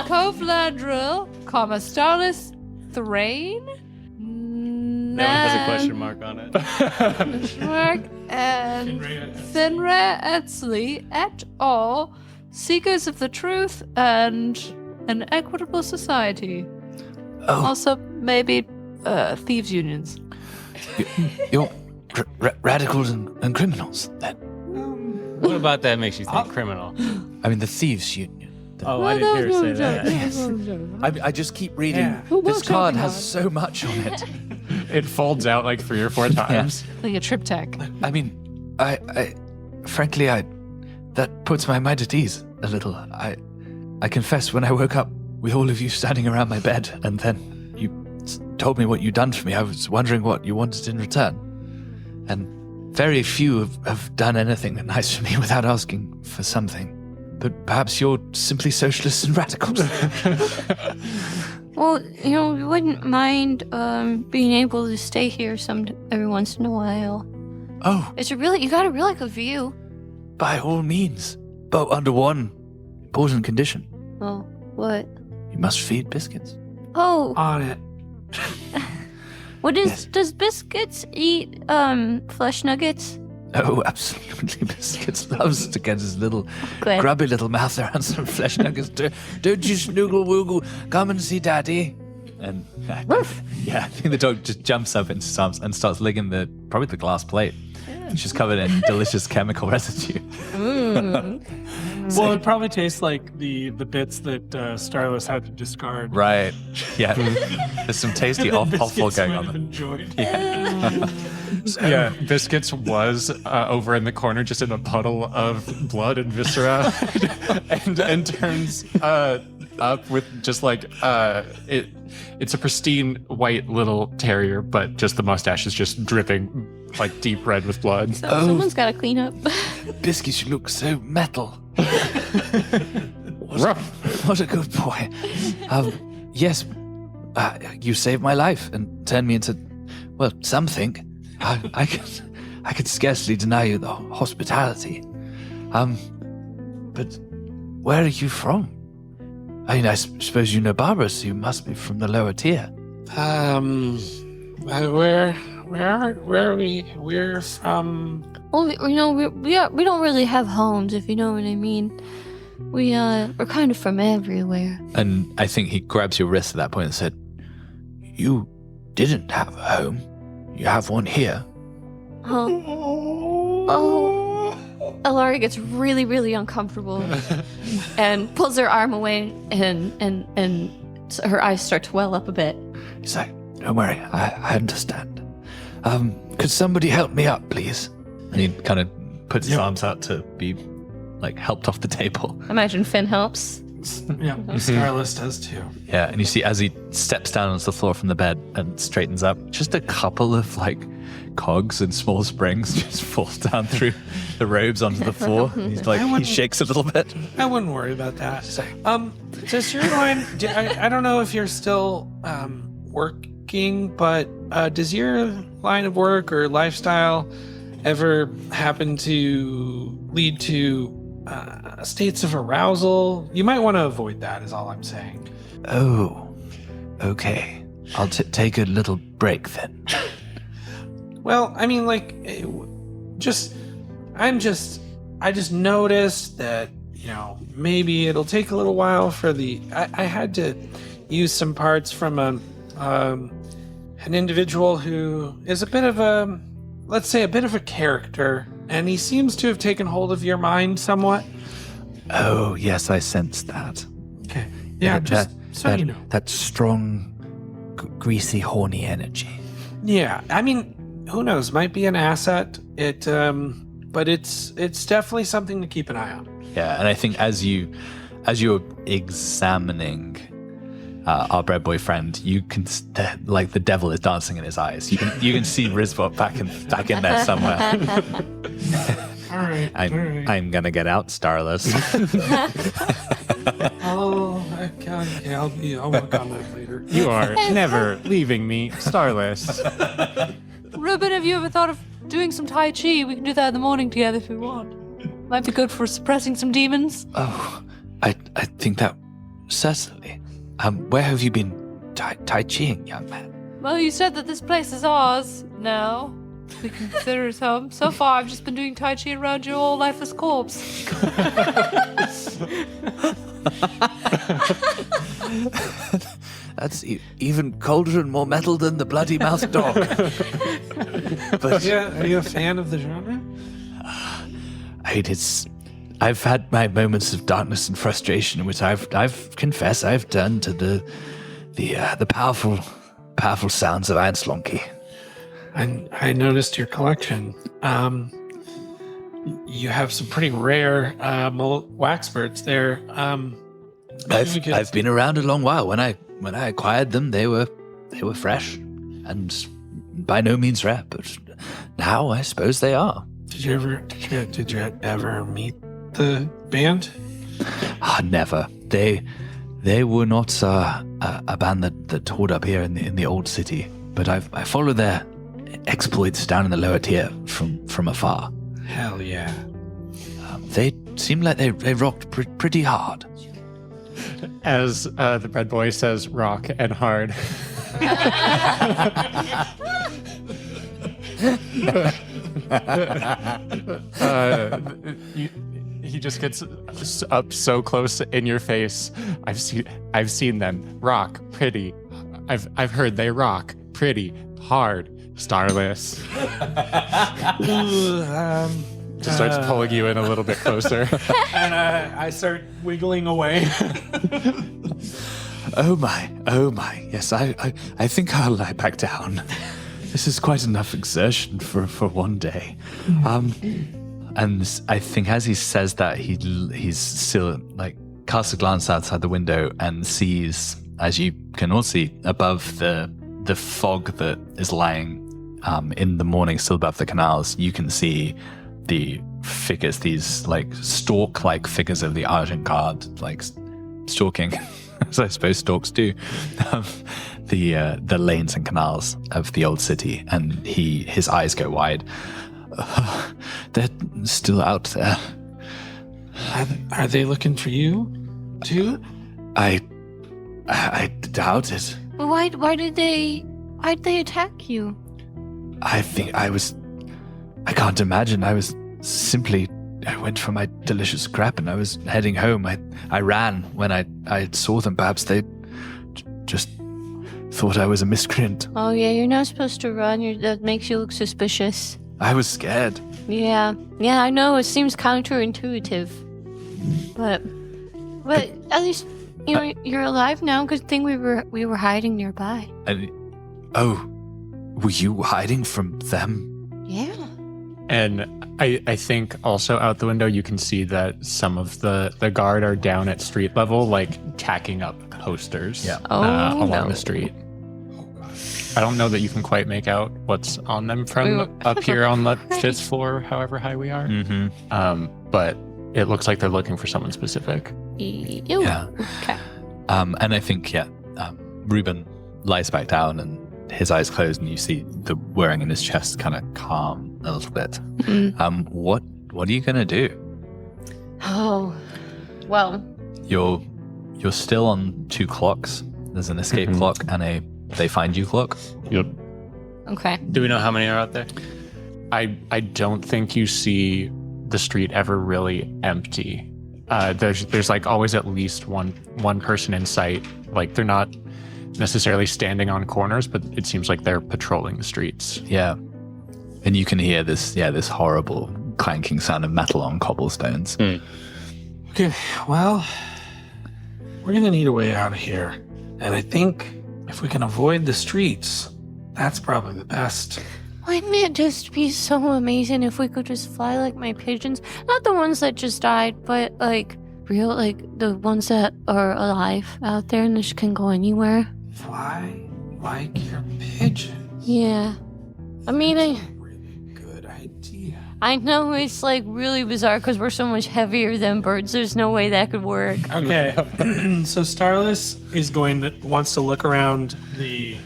Cove Landrill, comma, Starless Thrain, That one has a question mark on it. Mark, and Finra Etsley et al., seekers of the truth and an equitable society. Oh, Also, maybe thieves' unions. you're radicals and criminals, then. What about that makes you think criminal? I mean, the thieves' union. Oh, I didn't hear you say that. I just keep reading. Yeah. This card has so much on it. It folds out like 3 or 4 times. Like a triptych. I mean, frankly, that puts my mind at ease a little. I confess, when I woke up with all of you standing around my bed, and then you told me what you'd done for me, I was wondering what you wanted in return. And very few have done anything nice for me without asking for something. But perhaps you're simply socialists and radicals. Well, we wouldn't mind being able to stay here every once in a while. Oh, You got a really good view. by all means. But under one important condition. Oh, what? You must feed biscuits. Oh, On it. does Biscuits eat flesh nuggets? Oh, absolutely. Biscuits loves to get his little Good. grubby little mouth around some flesh nuggets. Don't you snoogle woogle? Come and see Daddy. And I think the dog just jumps up into his arms and starts licking probably the glass plate. And she's covered in delicious chemical residue. Well, it probably tastes like the bits that Starless had to discard. Right. Yeah. There's some tasty offal going on there. Enjoyed. Yeah, Biscuits was over in the corner just in a puddle of blood and viscera and turns up with just like it's a pristine white little terrier, but just the mustache is just dripping like deep red with blood. Someone's got to clean up. Biscuits, you look so metal. What a good boy. Yes, you saved my life and turned me into, well, something. I could scarcely deny you the hospitality. But where are you from? I mean, I suppose you know Barbara, so you must be from the lower tier. Where are we? We're from. Well, we don't really have homes, if you know what I mean. We're kind of from everywhere. And I think he grabs your wrist at that point and said, You didn't have a home. You have one here. Oh, Alara gets really, really uncomfortable and pulls her arm away, and her eyes start to well up a bit. He's like, don't worry, I understand. Could somebody help me up, please? And he kind of puts his arms out to be like helped off the table. Imagine Finn helps. Yeah, Starless does too. Yeah, and you see as he steps down onto the floor from the bed and straightens up, just a couple of like cogs and small springs just fall down through the robes onto the floor. He's like, he shakes a little bit. I wouldn't worry about that. Does your line? I don't know if you're still working, but does your line of work or lifestyle ever happen to lead to states of arousal? You might want to avoid that. Is all I'm saying. Oh, okay. I'll take a little break then. Well, I mean, like, I just noticed that, maybe it'll take a little while for I had to use some parts from an individual who is a bit of a, let's say, a bit of a character, and he seems to have taken hold of your mind somewhat. Oh, yes, I sense that. Okay. Yeah, you know. That strong, greasy, horny energy. Yeah, I mean, who knows? Might be an asset. But it's definitely something to keep an eye on. Yeah, and I think as you're examining our bread boy friend, you can like the devil is dancing in his eyes. You can see Rizbot back in there somewhere. All right. I'm gonna get out, Starless. Okay, I'll work on that later. You are never leaving me, Starless. Ruben, have you ever thought of doing some Tai Chi? We can do that in the morning together if we want. Might be good for suppressing some demons. Oh, I think that certainly. Where have you been Tai Chiing, young man? Well, you said that this place is ours now. We can consider it home. So far, I've just been doing Tai Chi around your old lifeless corpse. That's even colder and more metal than the bloody mouthed dog. But yeah, are you a fan of the genre? I've had my moments of darkness and frustration, which I've confessed I've turned to the powerful sounds of Iron Slonky. I noticed your collection. You have some pretty rare wax birds there. I've been around a long while. When I acquired them, they were fresh and by no means rare, but now I suppose they are. Did you ever meet the band? Never. They were not a band that toured up here in the old city, but I followed their exploits down in the lower tier from afar. Hell yeah. They seemed like they rocked pretty hard. As the bread boy says, rock and hard. He just gets up so close in your face. I've seen them rock pretty. I've heard they rock pretty hard. Starless. Just starts pulling you in a little bit closer. And I start wiggling away. Oh my. Yes, I think I'll lie back down. This is quite enough exertion for one day. And I think as he says that, he's still like casts a glance outside the window and sees, as you can all see, above the fog that is lying in the morning, still above the canals. You can see the figures, these like stalk-like figures of the Argent Guard, like stalking, as I suppose stalks do, the lanes and canals of the old city, and his eyes go wide. They're still out there. Are they looking for you too? I doubt it. Well, why'd they attack you? I can't imagine. I went for my delicious crap and I was heading home. I ran when I saw them. Perhaps they just thought I was a miscreant. Oh yeah, you're not supposed to run. That makes you look suspicious. I was scared. Yeah, I know. It seems counterintuitive, but at least you're alive now. Good thing we were hiding nearby. Were you hiding from them? Yeah. And I think also out the window you can see that some of the guard are down at street level, like tacking up posters along the street. I don't know that you can quite make out what's on them from up here on the 5th floor, however high we are. But it looks like they're looking for someone specific. Ew. Yeah. Okay. And I think, Reuben lies back down and his eyes closed, and you see the whirring in his chest kind of calm a little bit. What are you gonna do? Oh, well. You're still on 2 clocks. There's an escape clock and a they find you clock. Yep. Okay. Do we know how many are out there? I don't think you see the street ever really empty. There's like always at least one person in sight. Like they're not necessarily standing on corners, but it seems like they're patrolling the streets. Yeah. And you can hear this horrible clanking sound of metal on cobblestones. Okay, well, we're gonna need a way out of here. And I think if we can avoid the streets, that's probably the best. Wouldn't it just be so amazing if we could just fly like my pigeons? Not the ones that just died, but like real, like the ones that are alive out there and just can go anywhere. Fly like your pigeon. Yeah. I mean, Really good idea. I know it's like really bizarre because we're so much heavier than birds. There's no way that could work. Okay, so Starless wants to look around the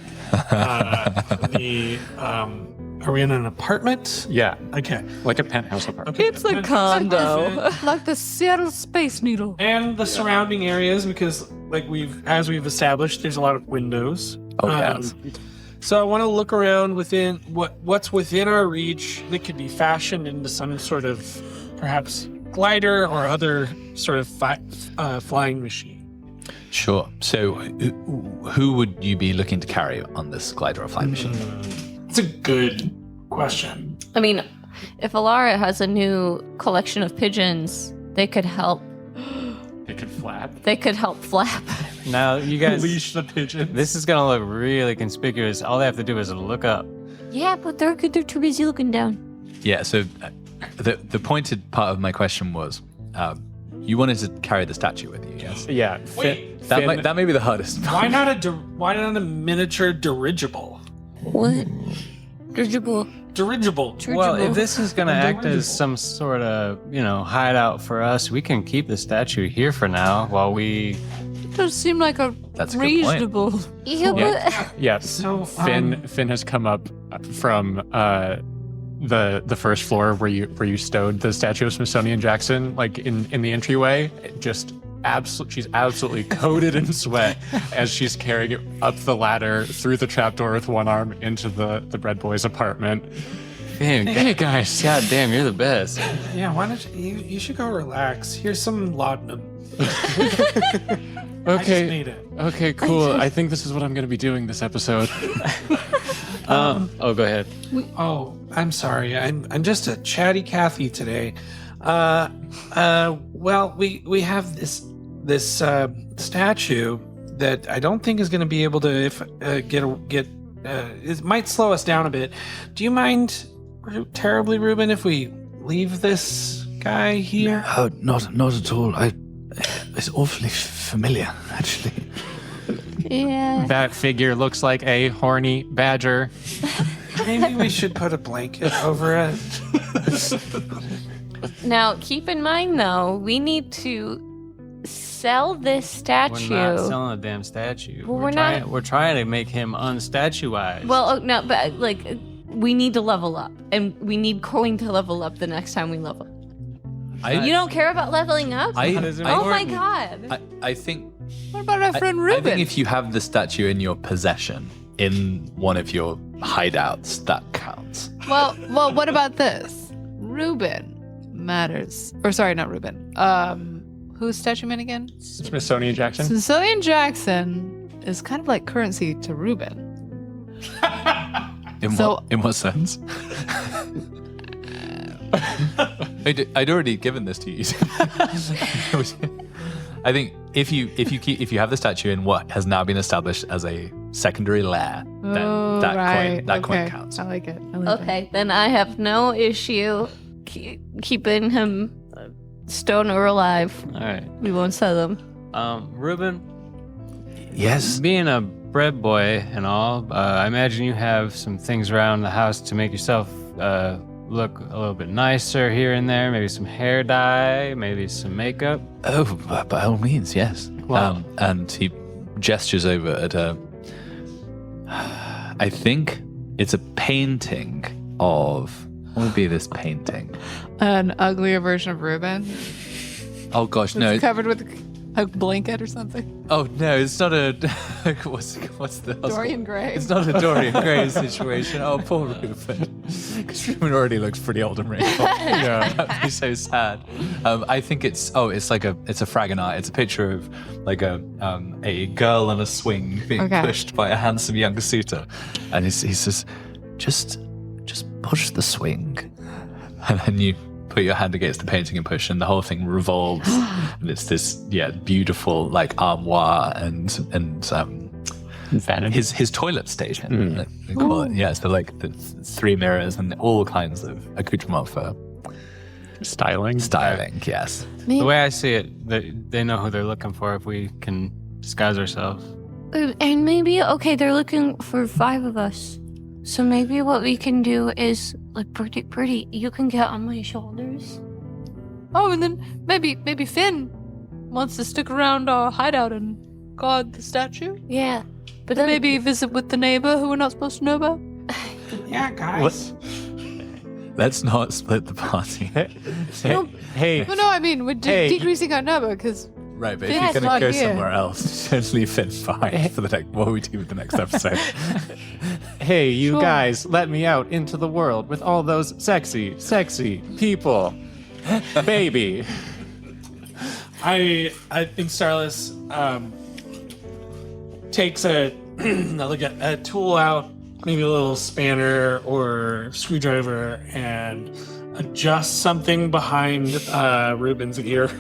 are we in an apartment? Yeah, Okay. like a penthouse apartment. Okay. It's a condo. Like the Seattle Space Needle. And the surrounding areas, because like we've established, there's a lot of windows. Oh, yes. So I want to look around within what's within our reach that could be fashioned into some sort of perhaps glider or other sort of flying machine. Sure. So who would you be looking to carry on this glider or flying machine? It's a good question. I mean, if Alara has a new collection of pigeons, they could help. They could flap. They could help flap. Now, you guys, Leash the pigeon. this is gonna look really conspicuous. All they have to do is look up. Yeah, but they're too busy looking down. Yeah, so the pointed part of my question was, you wanted to carry the statue with you, yes? Yeah. Wait, That may be the hardest part. why not a miniature dirigible? What? Dirigible. Dirigible. Well, if this is gonna act as some sort of, hideout for us, we can keep the statue here for now while we. It does seem like a That's a good point. reasonable. Yeah, but Yes. So, Finn has come up from the first floor where you stowed the statue of Smithsonian Jackson, like in the entryway. She's absolutely coated in sweat as she's carrying it up the ladder through the trapdoor with one arm into the bread boy's apartment. Damn, Hey guys. God damn, you're the best. yeah, why don't you should go relax. Here's some laudanum. I just Okay. made it. Okay, cool. I think this is what I'm going to be doing this episode. Go ahead. Oh, I'm sorry. I'm just a chatty Cathy today. Well, we have this statue that I don't think is going to be able to get. It might slow us down a bit. Do you mind terribly, Reuben, if we leave this guy here? Oh, not at all. It's awfully familiar, actually. yeah. That figure looks like a horny badger. Maybe we should put a blanket over it. Now, keep in mind, though, we need to sell this statue. We're not selling a damn statue. Well, we're not- We're trying to make him unstatuized. Well, no, but like, we need to level up, and we need coin to level up the next time we level. You don't care about leveling up? I Oh my god! I think What about our friend I Ruben? think if you have the statue in your possession in one of your hideouts, that counts. Well, what about this? Ruben matters. Or sorry, not Ruben. Who's statue man again? Smithsonian Jackson. Smithsonian Jackson is kind of like currency to Ruben. In what sense? I'd already given this to you. I think if you have the statue in what has now been established as a secondary lair, then that coin counts. I like it. Okay, then I have no issue keeping him stone or alive. All right. We won't sell him. Ruben, Yes. being a bread boy and all, I imagine you have some things around the house to make yourself look a little bit nicer here and there. Maybe some hair dye, maybe some makeup. Oh, by all means, yes. Wow. And he gestures over at I think it's a painting of. What would be this painting? An uglier version of Ruben. Oh gosh, no! It's covered with a blanket or something. Oh no, it's not a. what's the Dorian Gray. It's not a Dorian Gray situation. Oh, poor Ruben. Because Ruben already looks pretty old and wrinkled. Yeah, that'd be so sad. I think it's a Fragonite. It's a picture of like a girl on a swing being pushed by a handsome young suitor, and he says, just push the swing, and then you put your hand against the painting and push, and the whole thing revolves, and it's this beautiful like armoire and Vanity. his toilet station. They call it. Yeah, so like the 3 mirrors and all kinds of accoutrement for Styling. Yes. The way I see it, they know who they're looking for if we can disguise ourselves. And maybe, okay, they're looking for 5 of us. So maybe what we can do is, like, pretty, you can get on my shoulders. Oh, and then maybe Finn wants to stick around our hideout and guard the statue. Yeah. But Then then maybe visit with the neighbor who we're not supposed to know about. Yeah, guys. Let's not split the party. Hey, Well, no, I mean, we're decreasing our number because Right, but Finn's if you're not going to go here. somewhere else, don't leave Finn behind for the next. What will we do with the next episode? hey, you guys, let me out into the world with all those sexy people. Baby. I think Starless takes a tool out, maybe a little spanner or screwdriver, and adjusts something behind Ruben's ear.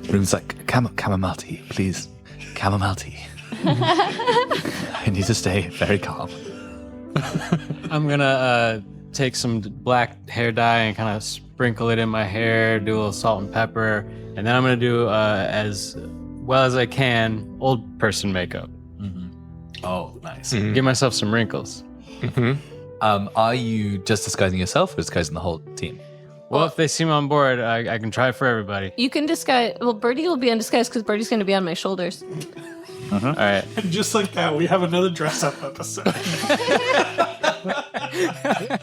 Ruben's like, chamomile tea, please. Chamomile tea. I need to stay very calm. I'm gonna take some black hair dye and kind of sprinkle it in my hair, do a little salt and pepper, and then I'm gonna do as well as I can old person makeup. Oh, nice. Give myself some wrinkles. Are you just disguising yourself or disguising the whole team? Well, if they seem on board, I can try for everybody. You can disguise. Well, Birdie will be on disguise because Birdie's going to be on my shoulders. All right. And just like that, we have another dress-up episode.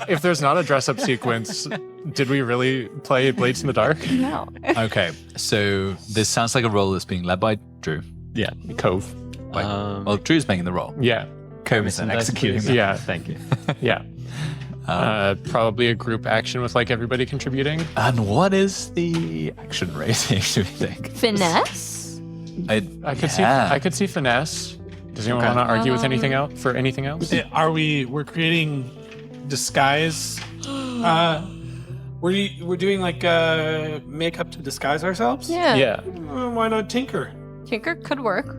If there's not a dress-up sequence, did we really play Blades in the Dark? No. Okay, so this sounds like a role that's being led by Drew. Yeah, Cove. Well, Drew's making the role. Yeah, Cove is executing that. yeah, thank you. Yeah. Probably a group action with like everybody contributing. And what is the action rating, do we think? Finesse? I could see finesse. Does anyone want to argue with anything else for anything else? We're creating disguise. We're doing like makeup to disguise ourselves? Yeah. Yeah. Why not tinker? Tinker could work.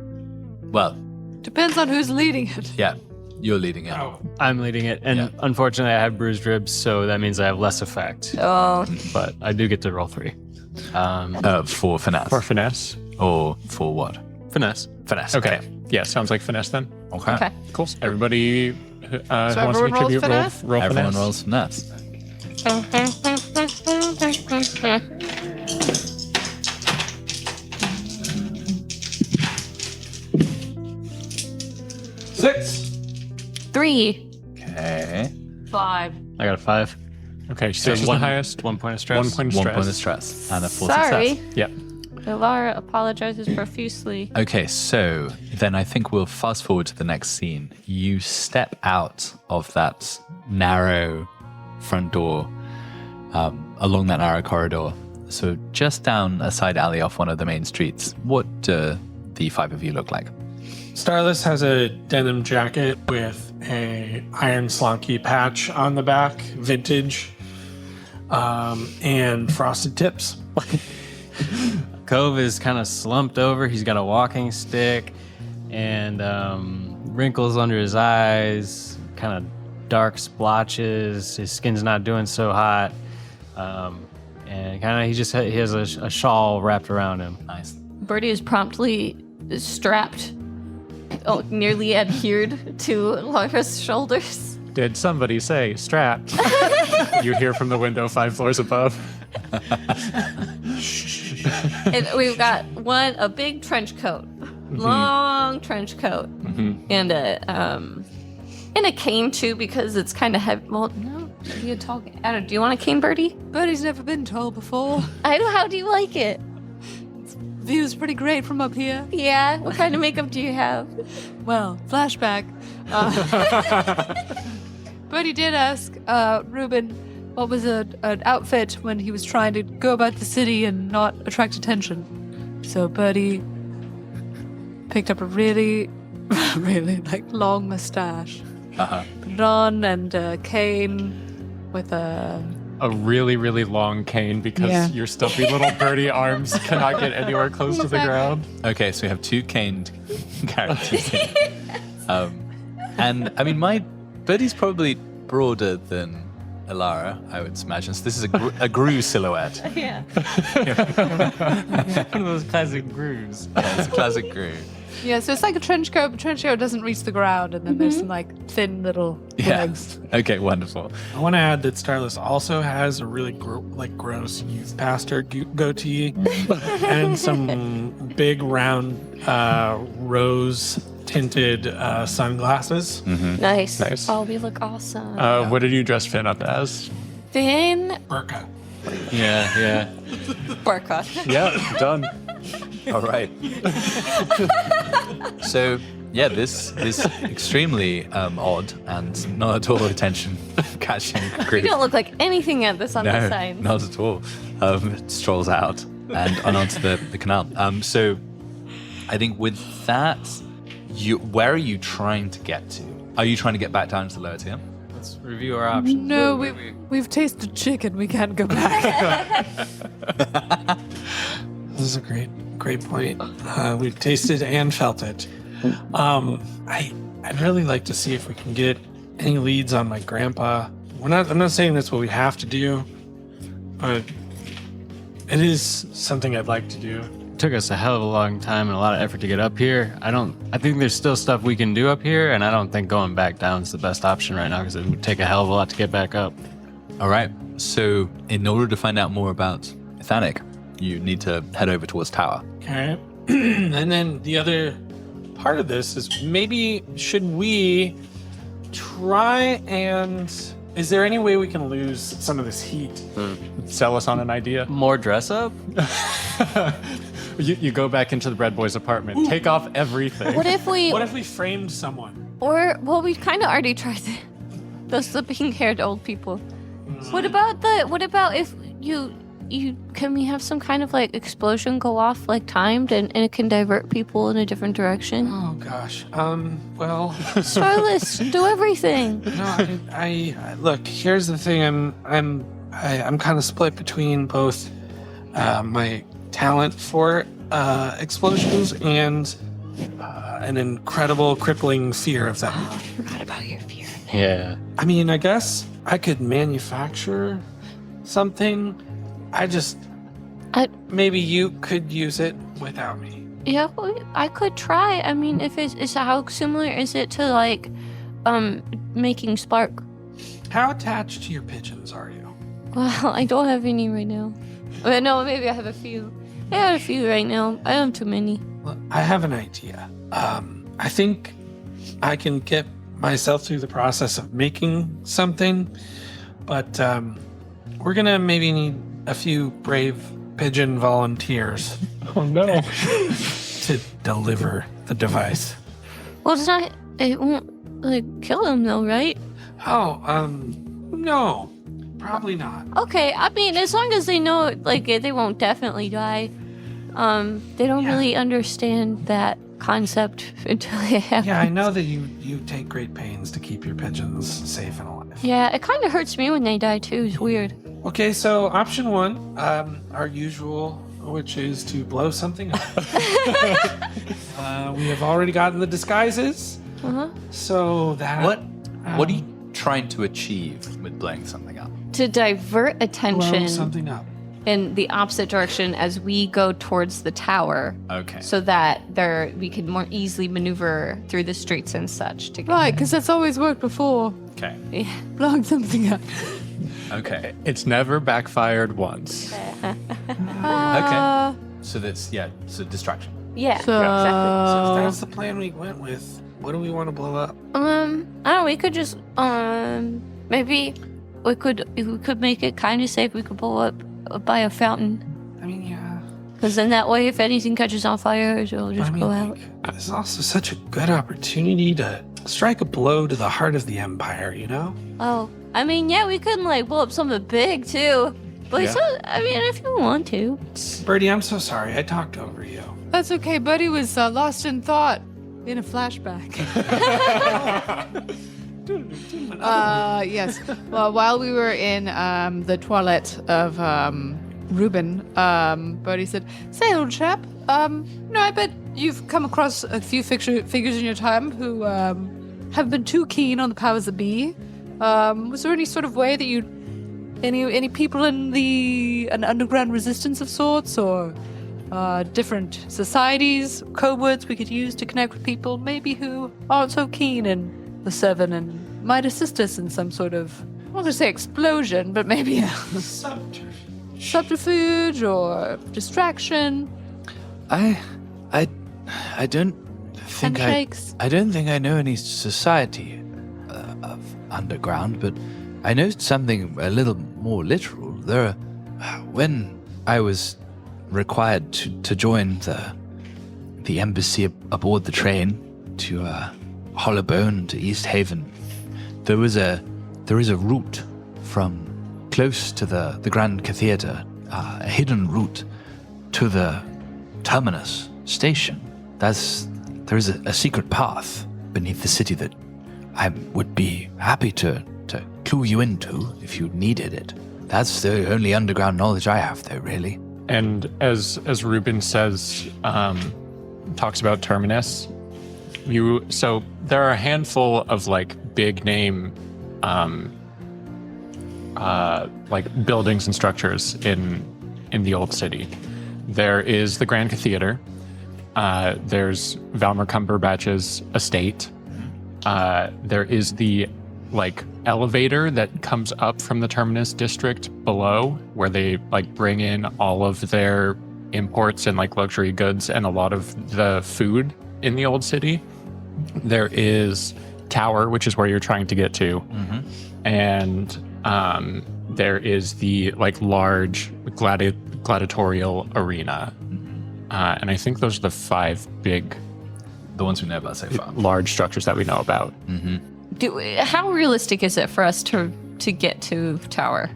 Well, depends on who's leading it. yeah, you're leading it. Oh, I'm leading it, and unfortunately, I have bruised ribs, so that means I have less effect. Oh. But I do get to roll 3. For finesse. For finesse. Or for what? Finesse. Finesse. Okay. Yeah, sounds like finesse then. Okay. Cool. Everybody who wants to everyone rolls contribute, finesse? roll Everyone finesse. rolls finesse. Six. 3. Okay. 5. I got a 5. Okay, she says the highest. 1 point of stress. 1 point of 1 stress. point of stress and a full Sorry. success. Yep. Lara apologizes profusely. Okay, so then I think we'll fast forward to the next scene. You step out of that narrow front door, along that narrow corridor. So just down a side alley off one of the main streets. What do the 5 of you look like? Starless has a denim jacket with a iron slonky patch on the back, vintage, and frosted tips. Cove is kind of slumped over. He's got a walking stick and wrinkles under his eyes, kind of dark splotches. His skin's not doing so hot. And kind of he has a shawl wrapped around him. Nice. Birdie is promptly strapped, nearly adhered to Laura's shoulders. Did somebody say strapped? You hear from the window 5 floors above. And we've got a big trench coat, long trench coat, and a cane too because it's kind of heavy. Well, no, maybe a tall. I don't. Do you want a cane, Birdie? Birdie's never been tall before. I don't. How do you like it? View's pretty great from up here. Yeah. What kind of makeup do you have? Well, flashback. Birdie did ask Ruben what was an outfit when he was trying to go about the city and not attract attention. So Birdie picked up a really, really long mustache. Put it on and a cane with a really, really long cane because your stumpy little birdie arms cannot get anywhere close to the ground. Okay, so we have 2 caned characters here. And I mean, my Birdie's probably broader than Alara, I would imagine. So this is a Gru silhouette. Yeah. One of those classic grooves. Yeah, it's a classic Gru. Yeah, so it's like a trench coat, but trench coat doesn't reach the ground, and then there's some thin little legs. Okay, wonderful. I want to add that Starless also has a really gross youth pastor goatee and some big round rose tinted sunglasses. Nice. Oh, we look awesome. What did you dress Finn up as? Finn Burqa. Yeah. Barcott. Yeah, done. All right. So, yeah, this extremely odd and not at all attention catching We group. don't look like anything at this on the sign. Not at all. Strolls out and onto the canal. So, I think with that, where are you trying to get to? Are you trying to get back down to the lower tier? Let's review our options. No, we've tasted chicken. We can't go back. This is a great point. We've tasted and felt it. I'd really like to see if we can get any leads on my grandpa. I'm not saying that's what we have to do, but it is something I'd like to do. It took us a hell of a long time and a lot of effort to get up here. I think there's still stuff we can do up here, and I don't think going back down is the best option right now because it would take a hell of a lot to get back up. All right. So, in order to find out more about Ethanic, you need to head over towards Tower. Okay. And then the other part of this is maybe should we try and is there any way we can lose some of this heat? Sell us on an idea. More dress up? You go back into the Red Boy's apartment, take off everything. What if we framed someone? we kind of already tried those pink-haired old people. What about if you can we have some kind of explosion go off timed and it can divert people in a different direction? Oh gosh. Well, Starless, do everything. no, I look. Here's the thing. I'm kind of split between both my talent for explosions and an incredible crippling fear of them. I forgot about your fear. Yeah. I mean, I guess I could manufacture something. Maybe you could use it without me. Yeah, well, I could try. I mean, if it's how similar is it to making spark? How attached to your pigeons are you? Well, I don't have any right now. Well, no, maybe I have a few. I have a few right now. I don't have too many. Well, I have an idea. I think I can get myself through the process of making something, but we're gonna maybe need a few brave pigeon volunteers. Oh no. To deliver the device. Well, it won't kill them though, right? Oh, no, probably not. Okay, I mean, as long as they know, they won't definitely die. They don't really understand that concept until they have. Yeah, I know that you take great pains to keep your pigeons safe and alive. Yeah, it kind of hurts me when they die too. It's weird. Okay, so option one, our usual which is to blow something up. We have already gotten the disguises. So that... What are you trying to achieve with blowing something up? To divert blow attention something up. in the opposite direction as we go towards the tower. Okay. So that we could more easily maneuver through the streets and such to get Right, because that's always worked before. Okay. Blowing something up. Okay. It's never backfired once. Okay. So that's so distraction. Yeah, So, exactly. So if that's the plan we went with, what do we want to blow up? I don't know, we could just, maybe we could make it kind of safe. We could blow up by a fountain. I mean, yeah. Because then that way, if anything catches on fire, it'll just go out. This is also such a good opportunity to strike a blow to the heart of the Empire, you know? Oh, I mean, yeah, we could, like, blow up something big, too. But, I mean, if you want to. Birdie, I'm so sorry. I talked over you. That's okay. Buddy was lost in thought in a flashback. Yes. Well, while we were in the toilet of Reuben, Buddy said, "Say, old chap, I bet you've come across a few figures in your time who have been too keen on the powers that be. Was there any sort of way that any people in an underground resistance of sorts, or different societies, code words we could use to connect with people, maybe who aren't so keen in the Seven and might assist us in some sort of, I don't want to say explosion, but maybe a subterfuge or distraction." I don't think Handshakes. I don't think I know any society of underground, but I know something a little more literal. When I was required to join the embassy aboard the train to Hollowbone to East Haven, there is a route from close to the Grand Cathedral, a hidden route to the terminus station. There is a secret path beneath the city that I would be happy to clue you into if you needed it. That's the only underground knowledge I have, though, really. And as Ruben says, talks about Terminus, so there are a handful of like big name like buildings and structures in the old city. There is the Grand Cathedral. There's Valmer Cumberbatch's estate. There is the like elevator that comes up from the Terminus district below, where they like bring in all of their imports and like luxury goods and a lot of the food in the old city. There is Tower, which is where you're trying to get to, and there is the like large gladiatorial arena, and I think those are the 5 big, The ones we know about so far. large structures that we know about. How realistic is it for us to get to Tower?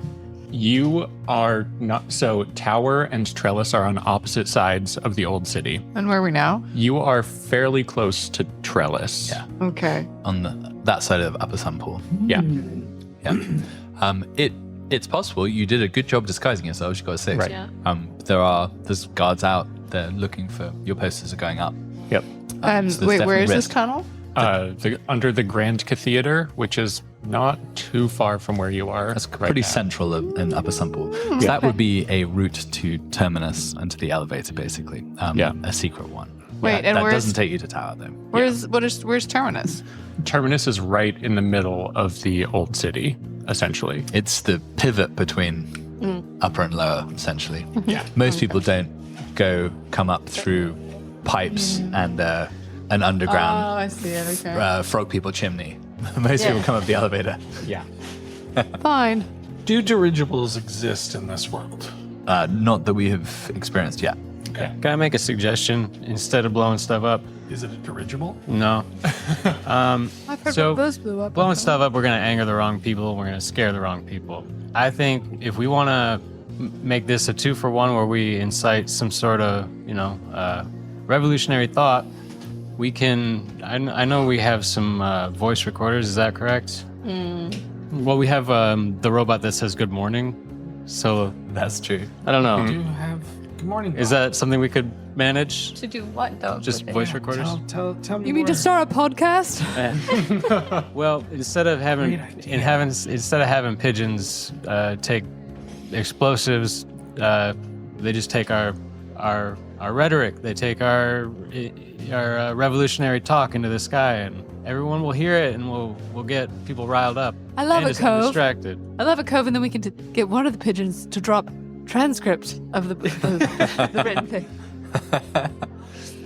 You are not, so Tower and Trellis are on opposite sides of the old city. And where are we now? You are fairly close to Trellis. Yeah. Okay. On that side of Upper Sunpool. Yeah. Yeah. It's possible. You did a good job disguising yourselves. You got a 6. Right. Yeah. There's guards out there looking for your posters are going up. Yep. And so there's wait, where definitely is this risk. tunnel? Under the Grand Cathedral, which is not too far from where you are. That's pretty central in Upper Sunpool. So that would be a route to Terminus and to the elevator, basically. A secret one. Wait, and that where's- doesn't take you to Tower, though. Where's Terminus? Terminus is right in the middle of the old city, essentially. It's the pivot between upper and lower, essentially. Yeah. Most people don't come up through pipes and an underground I see it. Okay. frog people chimney. Most people come up the elevator. Yeah. Fine. Do dirigibles exist in this world? Not that we have experienced yet. Can I make a suggestion instead of blowing stuff up? Is it a dirigible? No. I've heard So, those blew up. Blowing stuff up, we're going to anger the wrong people. We're going to scare the wrong people. I think if we want to make this a 2-for-1 where we incite some sort of, revolutionary thought, we can. I know we have some voice recorders. Is that correct? Well, we have the robot that says good morning. So That's true. I don't know. Do have good morning. Is that something we could manage? To do what though? Just with it? voice recorders? Tell me You mean more. to start a podcast? Well, instead of having pigeons take explosives, they just take our rhetoric. They take our revolutionary talk into the sky, and everyone will hear it, and we'll get people riled up. I love and a cove. distracted. I love a cove, and then we can get one of the pigeons to drop transcript of the written thing.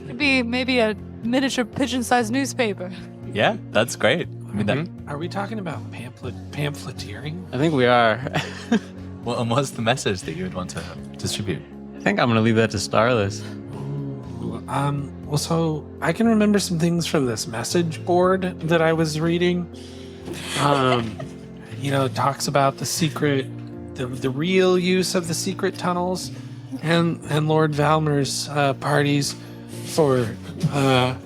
It'd be maybe a miniature pigeon-sized newspaper. Yeah, that's great. I mean, that, Are we talking about pamphleteering? I think we are. well, and what's the message that you would want to distribute? I think I'm gonna leave that to Starless. Well, so I can remember some things from this message board that I was reading. It talks about the secret, the real use of the secret tunnels, and Lord Valmer's parties for, that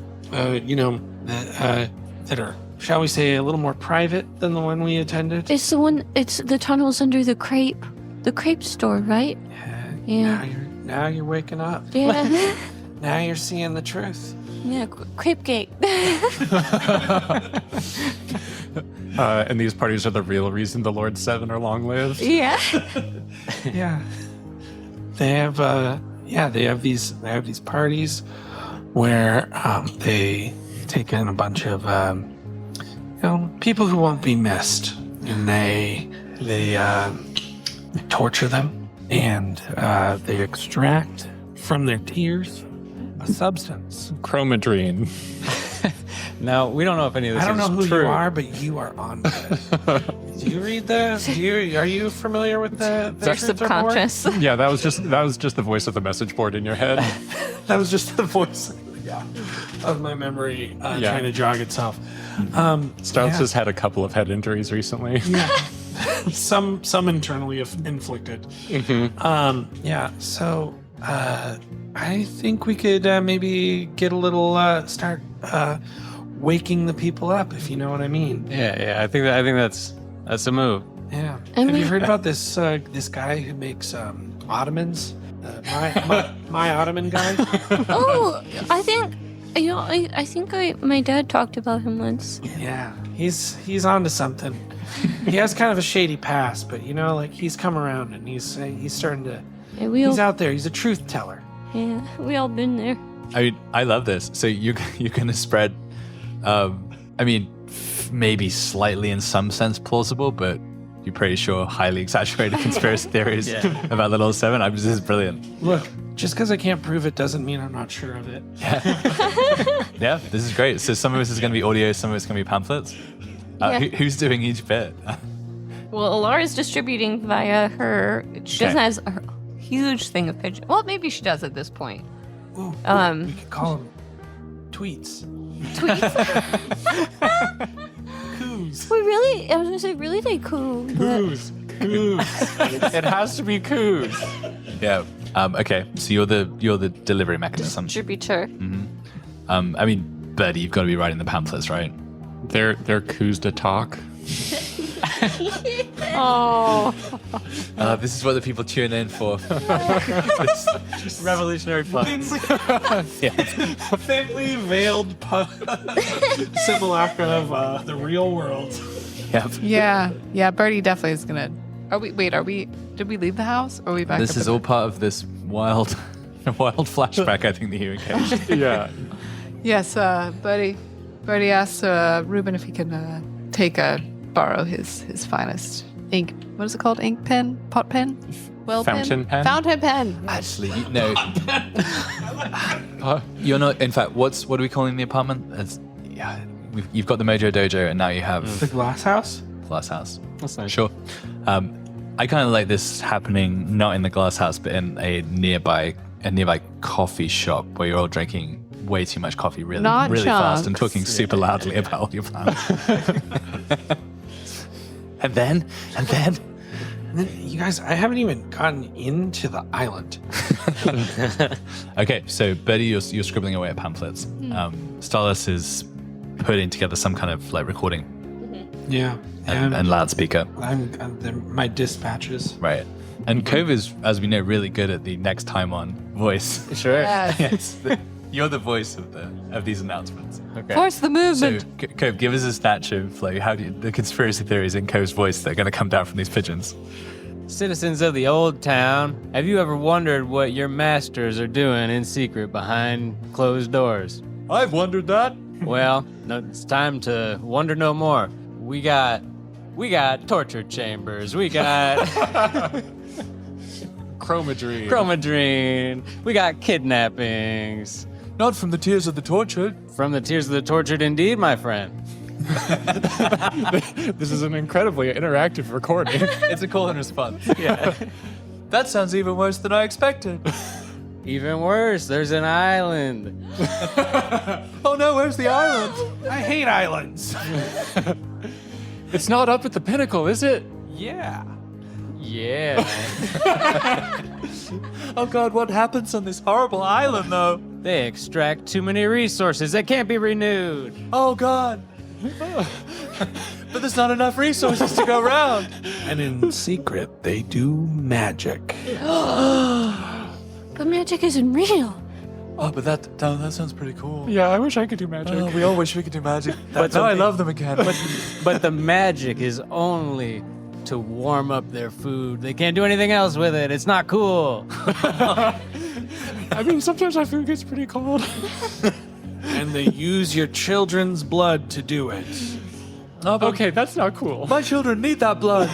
are, shall we say, a little more private than the one we attended. It's the tunnels under the crepe store, right? Yeah. Now you're waking up. Yeah. Now you're seeing the truth. Yeah, crepe gate. And these parties are the real reason the Lord Seven are long-lived. Yeah. Yeah. They have these parties where they take in a bunch of people who won't be missed, and they torture them, and they extract from their tears a substance. Chromadrine. Now, we don't know if any of this I don't is know who true. you are, but you are on it. Do you read that? Are you familiar with the They're subconscious. Yeah, that was just the voice of the message board in your head. That was just the voice, of my memory trying to jog itself. Starless has had a couple of head injuries recently. Yeah. some internally inflicted. So I think we could maybe get a little start waking the people up, if you know what I mean. Yeah. I think that's a move. Yeah. And Have you we- heard about this guy who makes ottomans? My ottoman guy. Oh, I think my dad talked about him once. Yeah, he's onto something. He has kind of a shady past, but he's come around and he's starting to. Yeah, He's out there. He's a truth teller. Yeah, we all been there. I mean, I love this. So you're going to spread, maybe slightly in some sense plausible, but you're pretty sure highly exaggerated conspiracy theories about the Little Seven. This is brilliant. Look, just because I can't prove it doesn't mean I'm not sure of it. Yeah, this is great. So some of this is going to be audio, some of it's going to be pamphlets. Yeah. Who's doing each bit? Well, Alara's distributing via her. She doesn't has a huge thing of pigeon. Well, maybe she does at this point. Ooh, we could call them tweets. Coos. We really, I was gonna say, really they cool. Coos. It has to be coos. Yeah. Okay. So you're the delivery mechanism. Distributor. Bertie, you've got to be writing the pamphlets, right? They're coos to talk. Oh. This is what the people tune in for. Revolutionary puns. Thinly veiled simulacra of the real world. Yep. Yeah. Bertie definitely is gonna. Did we leave the house? Or are we back? This up is in all part of this wild flashback, I think, that you engaged. Yeah. Yes, Bertie asked Ruben if he can borrow his finest ink. What is it called? Ink pen? Pot pen? Fountain pen? Fountain pen. Actually, no. You're not. In fact, what are we calling the apartment? You've got the Mojo Dojo, and now you have The glass house? Glass House. That's nice. Sure. I kind of like this happening not in the Glass House, but in a nearby coffee shop where you're all drinking way too much coffee really Not fast and chunks. talking super loudly about all your plans. and then And then, you guys, I haven't even gotten into the island. okay, so Bertie, you're scribbling away at pamphlets. Starless is putting together some kind of recording Yeah. and loudspeaker. They're my dispatches. Right. And Cove is, as we know, really good at the next time on voice. Sure. Yes. You're the voice of these announcements. Okay. Force the So, movement. Cove, give us a snatch of like the conspiracy theories in Cove's voice that are going to come down from these pigeons. Citizens of the old town, have you ever wondered what your masters are doing in secret behind closed doors? I've wondered that. Well, no, it's time to wonder no more. We got torture chambers. We got chromadrine. We got kidnappings. Not from the tears of the tortured. From the tears of the tortured, indeed, my friend. This is an incredibly interactive recording. It's a call and response. Yeah. That sounds even worse than I expected. Even worse, there's an island. Oh no, where's the island? I hate islands. It's not up at the pinnacle, is it? Yeah. Yeah. Oh god, what happens on this horrible island though? They extract too many resources that can't be renewed. Oh god. But there's not enough resources to go around. And in secret, they do magic. But magic isn't real. Oh, but that sounds pretty cool. Yeah, I wish I could do magic. Oh, we all wish we could do magic. But Now I something- love them again. But the magic is only to warm up their food. They can't do anything else with it. It's not cool. I mean, sometimes my food gets pretty cold. And they use your children's blood to do it. No, but Okay, that's not cool. my children need that blood.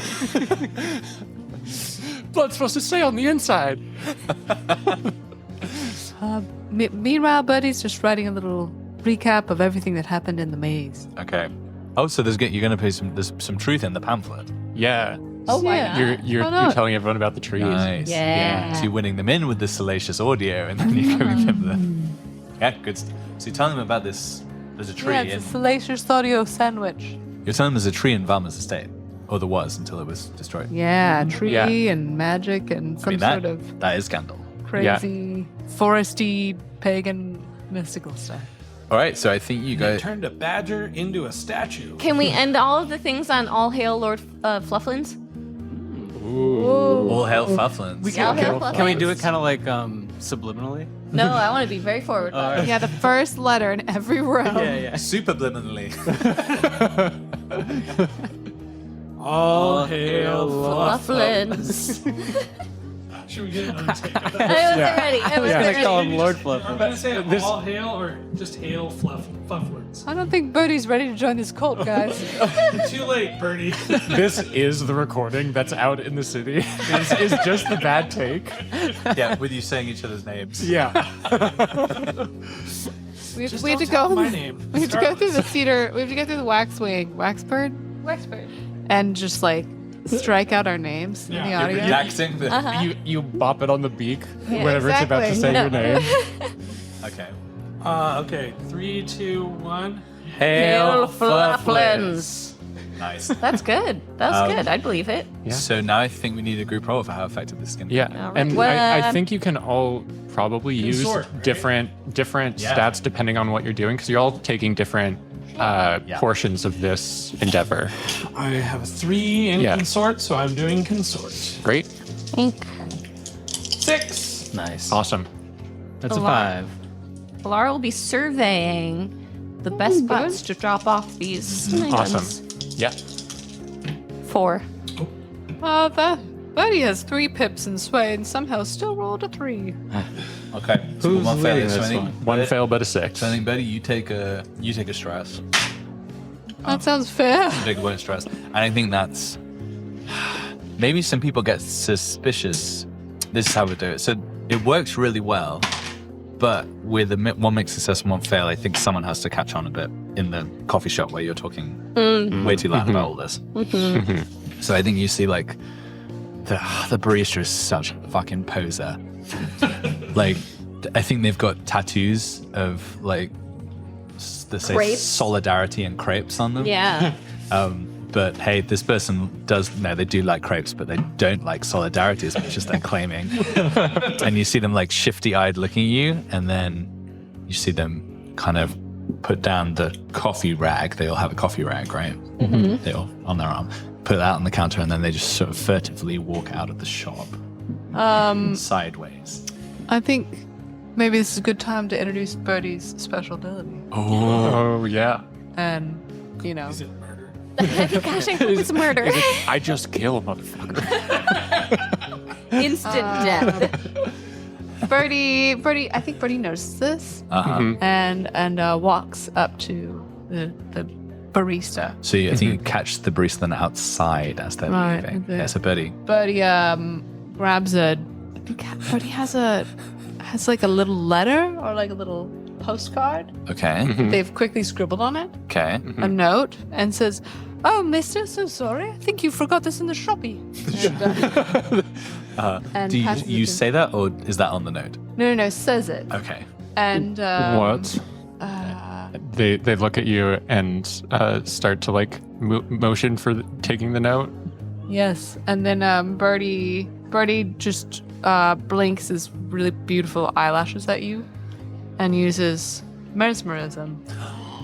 Blood's supposed to stay on the inside. Meanwhile, Buddy's just writing a little recap of everything that happened in the maze. Okay. Oh, so you're going to put there's some truth in the pamphlet. Yeah. Oh, why Yeah. not? You're Why you're not? telling everyone about the trees. Nice. Yeah. So you're winning them in with the salacious audio, and then you're giving them the. Yeah, good. So you're telling them about this. There's a tree, Yeah, it's a and salacious audio sandwich. you're telling them there's a tree in Valma's estate, or there was until it was destroyed. Yeah, tree Yeah. and magic and I some mean, sort of that is scandal. crazy, foresty, pagan, mystical stuff. All right, so I think you They go. turned a badger into a statue. Can we end all of the things on All Hail Lord Flufflins? All hail Fufflins. All Hail Flufflins? Can we do it kind of like subliminally? No, I want to be very forward. Yeah, the first letter in every row. Yeah. Superbliminally. All hail Flufflins. Should we get it on tape? I wasn't ready. I wasn't Gonna call ready. him Lord I'm Fluffin. about to say all hail or just hail Flufflins. I don't think Birdie's ready to join this cult, guys. Too late, Bernie. This is the recording that's out in the city. This is just the bad take. Yeah, with you saying each other's names. Yeah. we have Just to don't go. tell my name. We have to go through the cedar. We have to go through the waxwing, waxbird, and just like strike out our names in the Yeah. audio. Redacting the. You bop it on the beak Yeah, whenever it's about to exactly. say your name. Okay. Okay. 3, 2, 1. Hail Flufflins. Nice. That's good. That's good. I believe it. Yeah. So now I think we need a group roll for how effective this is going to be. Yeah, All right. and Well, I think you can all probably use sort, right? different Yeah. stats depending on what you're doing because you're all taking different portions of this endeavor. I have a 3 in Yeah. consort, so I'm doing consort. Great, 6. Nice. awesome. That's a A lot. 5. Laura will be surveying the best spots to drop off these items. Awesome. Yeah. 4. That Buddy has 3 pips in sway and somehow still rolled a 3. Okay. So Who's one failure. leading So I this think one? One fail, but a 6. So I think Betty, you take a stress. That sounds fair. Take a bonus stress. And I think that's maybe some people get suspicious. This is how we do it. So it works really well, but with one mixed success and one fail, I think someone has to catch on a bit in the coffee shop where you're talking way too loud about all this. So I think you see like the barista is such a fucking poser. Like I think they've got tattoos of like they say Crepes? solidarity and crepes on them. Yeah. But hey, this person they do like crepes, but they don't like solidarity as much as they're claiming. And you see them like shifty-eyed looking at you, and then you see them kind of put down the coffee rag. They all have a coffee rag, right? They all on their arm. Put that on the counter, and then they just sort of furtively walk out of the shop. Sideways. I think maybe this is a good time to introduce Birdie's special ability. Oh, yeah. And, you know. Is it murder? Gosh, I hope it's murder. I just kill, motherfucker. Instant death. Birdie, I think Birdie notices this and walks up to the barista. So I think you catch the barista then outside as they're Right, leaving. okay. Yeah, so Birdie. Birdie grabs I think Birdie has like a little letter or like a little postcard. Okay. They've quickly scribbled on it Okay. a note and says, "Oh, mister, so sorry. I think you forgot this in the shoppy." And Do passes it you to- say that, or is that on the note? No, says it. Okay. And What? They look at you and start to like motion for taking the note. Yes, and then Birdie just blinks his really beautiful eyelashes at you, and uses mesmerism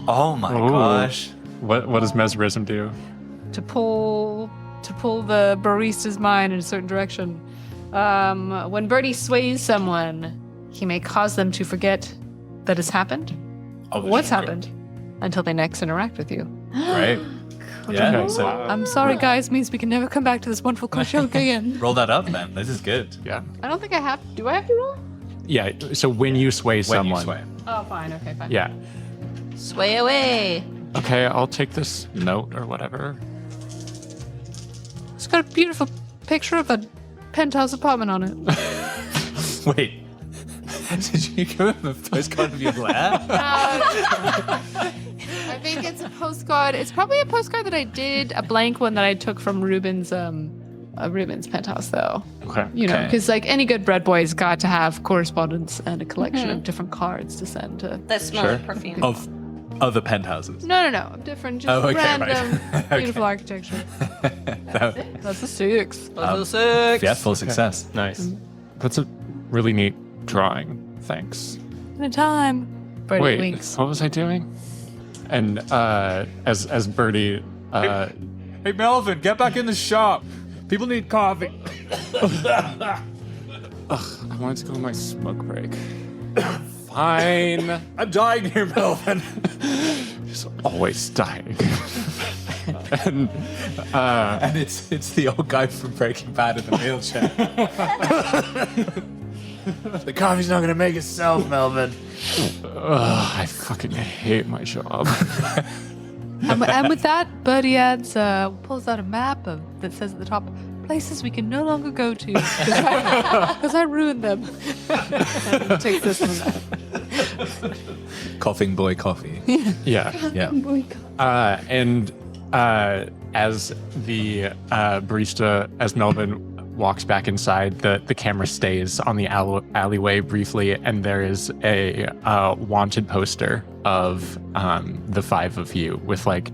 Oh my Ooh. gosh. What does mesmerism do? to pull the barista's mind in a certain direction. When Birdie sways someone, he may cause them to forget that it's happened, what's happened, until they next interact with you. Right. Yeah. Okay. So I'm sorry, guys. Means we can never come back to this wonderful culture again. roll that up, then. This is good. Yeah. I don't think I have. Do I have to roll? Yeah. So when you sway When someone. you sway. Oh, fine. Okay, fine. Yeah. Sway away. Okay, I'll take this note or whatever. It's got a beautiful picture of a penthouse apartment on it. Wait. Did you give him a postcard of your lair? I think it's a postcard. It's probably a postcard that I did, a blank one that I took from Ruben's penthouse, though. Okay. You know, Okay. because like any good bread boy's got to have correspondence and a collection of different cards to send to. That smell of perfume. Of other penthouses. No, different, just Oh, okay, random, right. beautiful architecture. That's a 6. Yeah, full success. Nice. That's a really neat drawing. Thanks. Anytime. Birdie Wait, winks. what was I doing? And as Birdie, Hey, Melvin, get back in the shop. People need coffee. I wanted to go on my smoke break. Fine. I'm dying here, Melvin. He's always dying. and And it's the old guy from Breaking Bad in the wheelchair. The coffee's not gonna make itself, Melvin. I fucking hate my job. And with that, Birdie pulls out a map that says at the top, places we can no longer go to because I ruined them. And takes this one. Coughing boy coffee. Yeah. Yeah. And as the barista, as Melvin walks back inside, the camera stays on the alleyway briefly, and there is a wanted poster of the 5 of you with like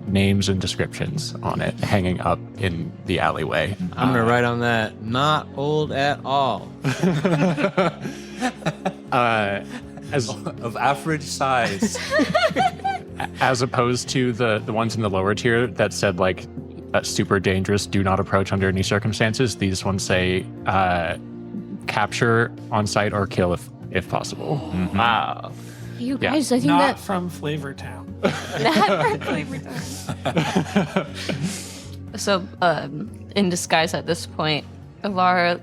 names and descriptions on it hanging up in the alleyway. I'm gonna write on that. Not old at all. As Of average size. as opposed to the ones in the lower tier that said like super dangerous, do not approach under any circumstances. These ones say capture on site or kill if possible. Wow. You Yeah. guys, I think Not that from Flavortown. So, in disguise at this point, Alara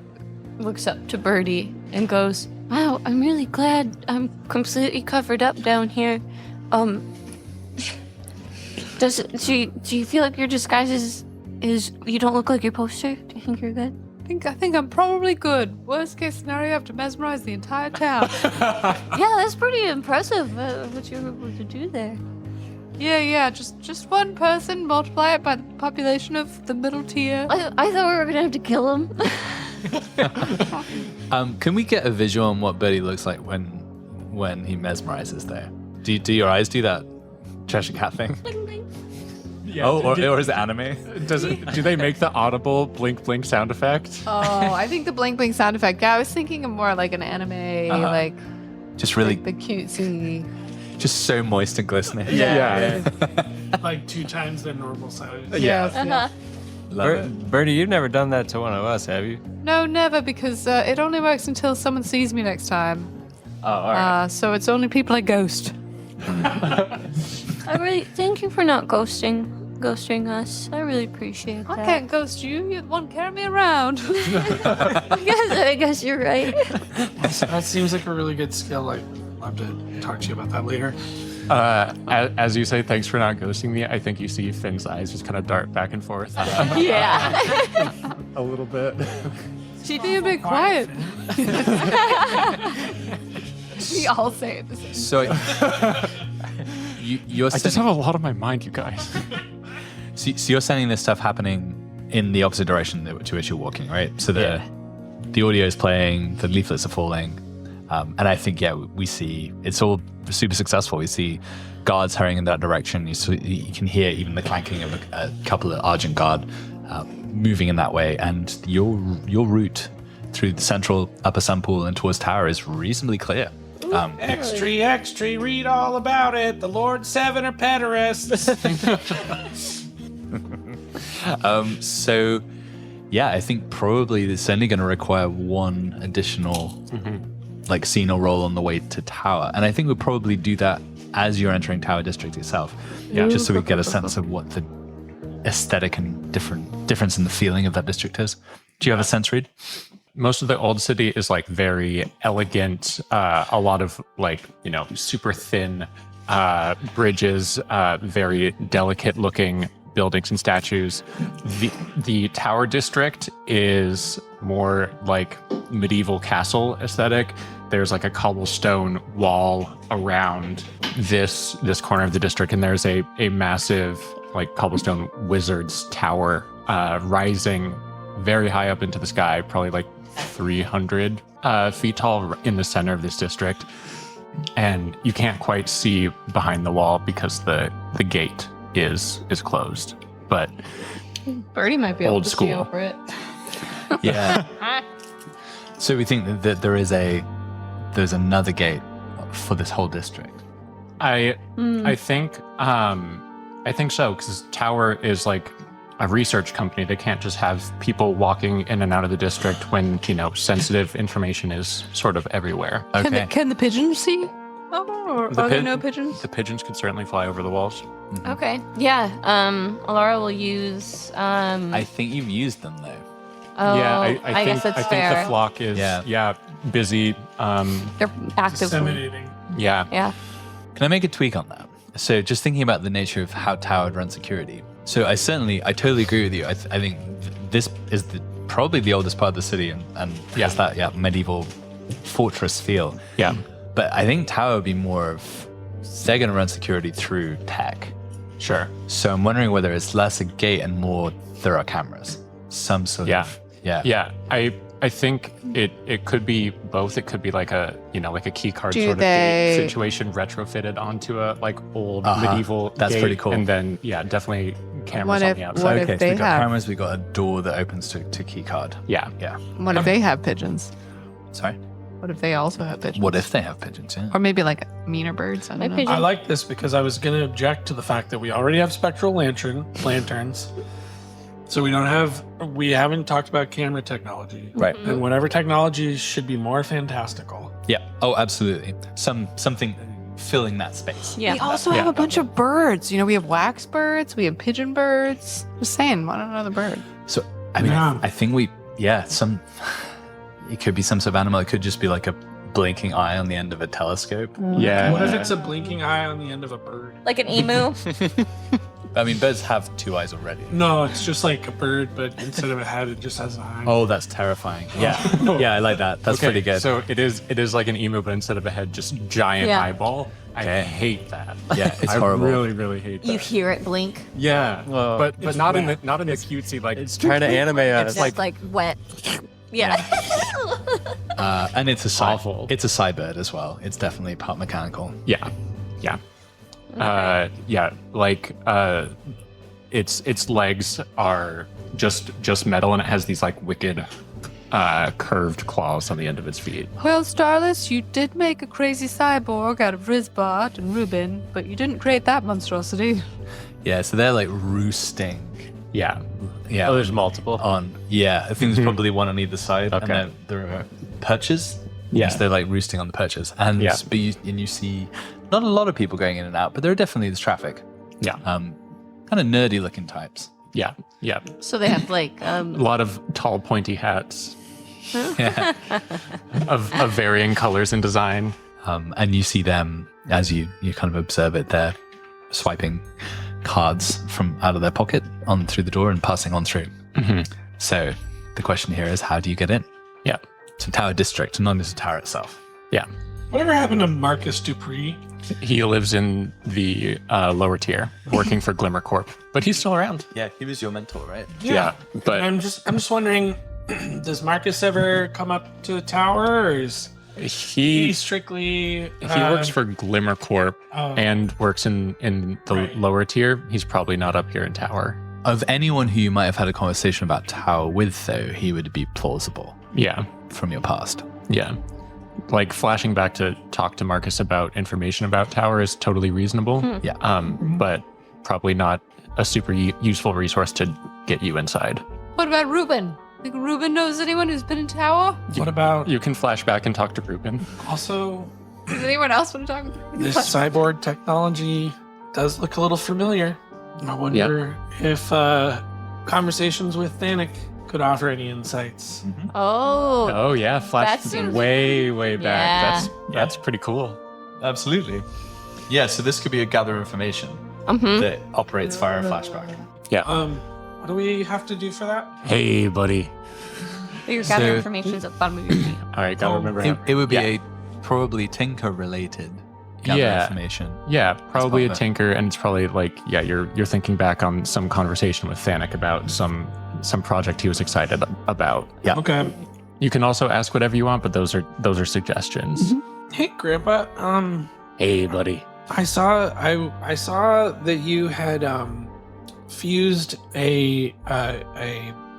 looks up to Birdie and goes, wow, I'm really glad I'm completely covered up down here. Do you feel like your disguise is you don't look like your poster? Do you think you're good? I think I'm probably good. Worst case scenario, I have to mesmerize the entire town. Yeah, that's pretty impressive. What you were able to do there. Yeah. Just one person, multiply it by the population of the middle tier. I thought we were gonna have to kill him. Can we get a visual on what Birdie looks like when he mesmerizes there? Do your eyes do that Cheshire Cat thing? Yeah, or is it anime? do they make the audible blink blink sound effect? Oh, I think the blink blink sound effect. Yeah, I was thinking of more like an anime, like Just really the cutesy. Just so moist and glistening. Yeah. Like 2 times their normal size. Yes. Love it. Bertie, you've never done that to one of us, have you? No, never, because it only works until someone sees me next time. Oh, all right. So it's only people I ghost. I really thank you for not ghosting us. I really appreciate that. I can't ghost you. You're the one carrying me around. I guess you're right. That seems like a really good skill. I'd love to talk to you about that later. As you say, thanks for not ghosting me, I think you see Finn's eyes just kind of dart back and forth. Yeah. A little bit. She'd be a bit quiet. We all say it the same. So you're I just have a lot on my mind, you guys. so you're sending this stuff happening in the opposite direction to which you're walking, right? So the audio is playing, the leaflets are falling, and I think we see it's all super successful. We see guards hurrying in that direction. You can hear even the clanking of a couple of Argent Guard moving in that way, and your route through the central upper sun pool and towards tower is reasonably clear. Extra, read all about it. The Lord Seven are pederasts. So, I think probably it's only going to require one additional scene or roll on the way to tower, and I think we'll probably do that as you're entering Tower District itself, just so we get a sense of what the aesthetic and difference in the feeling of that district is. Do you have a sense, Reed? Most of the old city is very elegant, a lot of super thin bridges, very delicate looking buildings and statues. The Tower District is more like medieval castle aesthetic. There's a cobblestone wall around this corner of the district, and there's a massive cobblestone wizard's tower rising very high up into the sky, probably 300 feet tall in the center of this district. And you can't quite see behind the wall because the gate is closed. But Bertie might be able Old to school. see over it. Yeah. So we think that there's another gate for this whole district. I think so, because Tower is a research company. They can't just have people walking in and out of the district when sensitive information is sort of everywhere. Okay. Can the pigeons see? Or are there no pigeons? The pigeons could certainly fly over the walls. Okay. Yeah. Alara will use. I think you've used them though. Oh, Yeah, I guess that's I think fair. the flock is busy. They're actively. Disseminating. Yeah. Yeah. Can I make a tweak on that? So just thinking about the nature of how Tower would run security. So I totally agree with you. I think this is probably the oldest part of the city and has that medieval fortress feel. Yeah. But I think Tower would be more of, they're going to run security through tech. Sure. So I'm wondering whether it's less a gate and more there are cameras. Some sort of. Yeah. Yeah. I think it could be both. It could be like a key card Do sort of they- gate situation retrofitted onto a old Uh-huh. medieval That's gate, pretty cool. And then definitely cameras What on if- the what outside. if Okay, so they we've got have- cameras, we've got a door that opens to key card. Yeah. Yeah. What if they have pigeons? Sorry? What if they also have pigeons? What if they have pigeons? Yeah. Or maybe meaner birds? I My don't know. I like this because I was going to object to the fact that we already have spectral lanterns. So we haven't talked about camera technology. Right. And whatever technology should be more fantastical. Yeah. Oh, absolutely. Something filling that space. Yeah. We also have a bunch of birds. We have wax birds. We have pigeon birds. Just saying, why not another bird? So I mean, Yeah. I think it could be some sort of animal. It could just be like a blinking eye on the end of a telescope. Yeah. What if it's a blinking eye on the end of a bird? Like an emu. I mean, birds have 2 eyes already. No, it's just like a bird, but instead of a head, it just has an eye. Oh, that's terrifying. Yeah. Yeah, I like that. That's pretty good. So it is like an emu, but instead of a head, just giant Yeah. eyeball. I hate that. Yeah, it's I horrible. really, really hate that. You hear it blink. Yeah, Well, but not in the cutesy It's trying to animate us. It's like wet. Yeah. And it's a Awful. It's a cybird as well. It's definitely part mechanical. yeah. Its legs are just metal, and it has these wicked curved claws on the end of its feet. Well, Starless, you did make a crazy cyborg out of Rizbot and Reuben, but you didn't create that monstrosity. Yeah, so they're like roosting. Yeah. Yeah. Oh, there's multiple. I think there's probably one on either side. Okay. And then there are perches. Yeah. So they're like roosting on the perches. And Yeah. but you see not a lot of people going in and out, but there are definitely there's traffic. Yeah. Kind of nerdy looking types. Yeah. Yeah. So they have like A lot of tall, pointy hats Yeah. of varying colors and design. And you see them as you kind of observe it, they're swiping cards from out of their pocket on through the door and passing on through. So the question here is, how do you get in? Yeah. To Tower District, not into the tower itself. Yeah. Whatever happened to Marcus Dupree? He lives in the lower tier, working for Glimmer Corp, but he's still around. Yeah, he was your mentor, right? Yeah, but I'm just wondering, does Marcus ever come up to the tower, or is he he strictly? works for Glimmer Corp Oh. and works in the Right. lower tier. He's probably not up here in tower. Of anyone who you might have had a conversation about tower with, though, he would be plausible Yeah, from your past. yeah. Like flashing back to talk to Marcus about information about tower is totally reasonable. Yeah. But probably not a super useful resource to get you inside. What about Reuben? Think Reuben knows anyone who's been in tower? What about You can flash back and talk to Ruben. also Does anyone else want to talk? this cyborg technology? Does look a little familiar. I wonder if conversations with Thanik could offer any insights. oh Oh yeah, flash That seems- way back. Yeah. That's pretty cool. Absolutely. Yeah, so this could be a gather information that operates via a flashback. What do we have to do for that? Hey, buddy. your gather So- information is at the bottom of your feet. All right, gotta remember. It would be Yeah. a probably Tinker related gather Yeah. information. Yeah, probably a part of it. tinker, and it's probably like, yeah, you're thinking back on some conversation with Thanik about some project he was excited about. Yeah. Okay. You can also ask whatever you want, but those are suggestions. Hey, Grandpa. Hey, buddy. I saw that you had fused a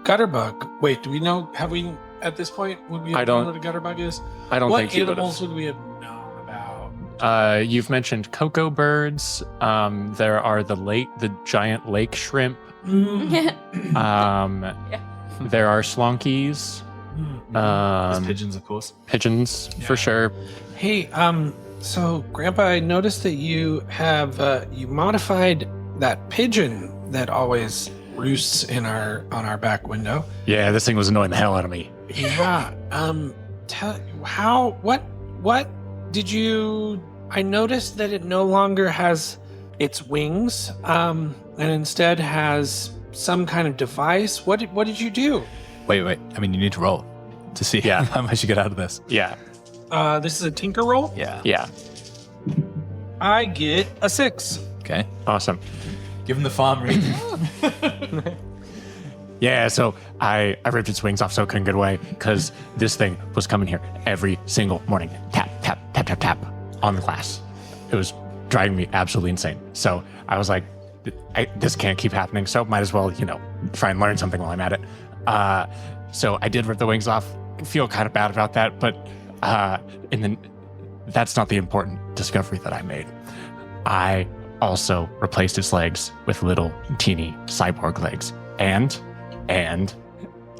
gutter bug. Wait, do we know? Have we at this point? Would we I have don't- known what a gutter bug is? I don't What think you animals would would we have known about? You've mentioned cocoa birds. There are the giant lake shrimp. There are slonkies. There's pigeons, of course. Pigeons for sure. Hey, so Grandpa, I noticed that you have you modified that pigeon that always roosts on our back window. Yeah, this thing was annoying the hell out of me. Yeah. What did you? I noticed that it no longer has its wings, and instead has some kind of device. What did you do? Wait. I mean, you need to roll to see Yeah. how much you get out of this. Yeah, This is a tinker roll. Yeah. yeah. I get a 6. Okay. Awesome. Give him the farm read. Yeah, so I ripped its wings off so it couldn't get away because this thing was coming here every single morning. Tap, tap, tap, tap, tap on the glass. It was driving me absolutely insane. So I was like, this can't keep happening. So might as well, try and learn something while I'm at it. So I did rip the wings off. Feel kind of bad about that, but and then that's not the important discovery that I made. I also replaced its legs with little teeny cyborg legs. And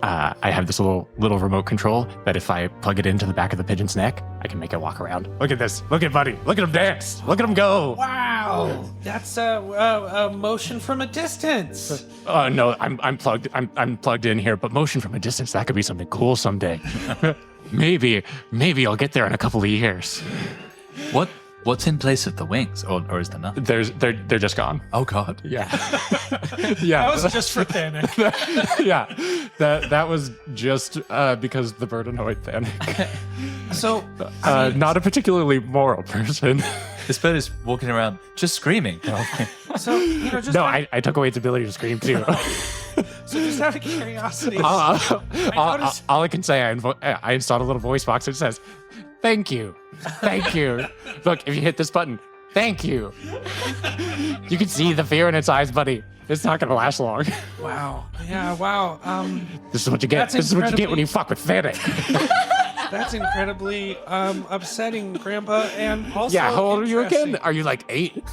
I have this little remote control that if I plug it into the back of the pigeon's neck, I can make it walk around. Look at this. Look at Buddy. Look at him dance. Look at him go. Wow, that's a motion from a distance. Oh no, I'm plugged in here, but motion from a distance, that could be something cool someday. maybe I'll get there in a couple of years. What's in place of the wings, or is there nothing? They're just gone. Oh God. Yeah. Yeah. That was just for Thanik. Yeah. That was just because the bird annoyed Thanik. So, Not a particularly moral person. This bird is walking around just screaming. so just No, I took away its ability to scream too. just out of curiosity. all noticed- I can say, I installed a little voice box that says, "Thank you. Look, if you hit this button, Thank you. You can see the fear in its eyes, buddy. It's not gonna last long. Wow. Yeah. Wow. This is what you get. That's This is what you get when incredibly- you fuck with Fennec. That's incredibly upsetting, Grandpa. And also, Yeah, how old are you again? interesting. Are you like 8?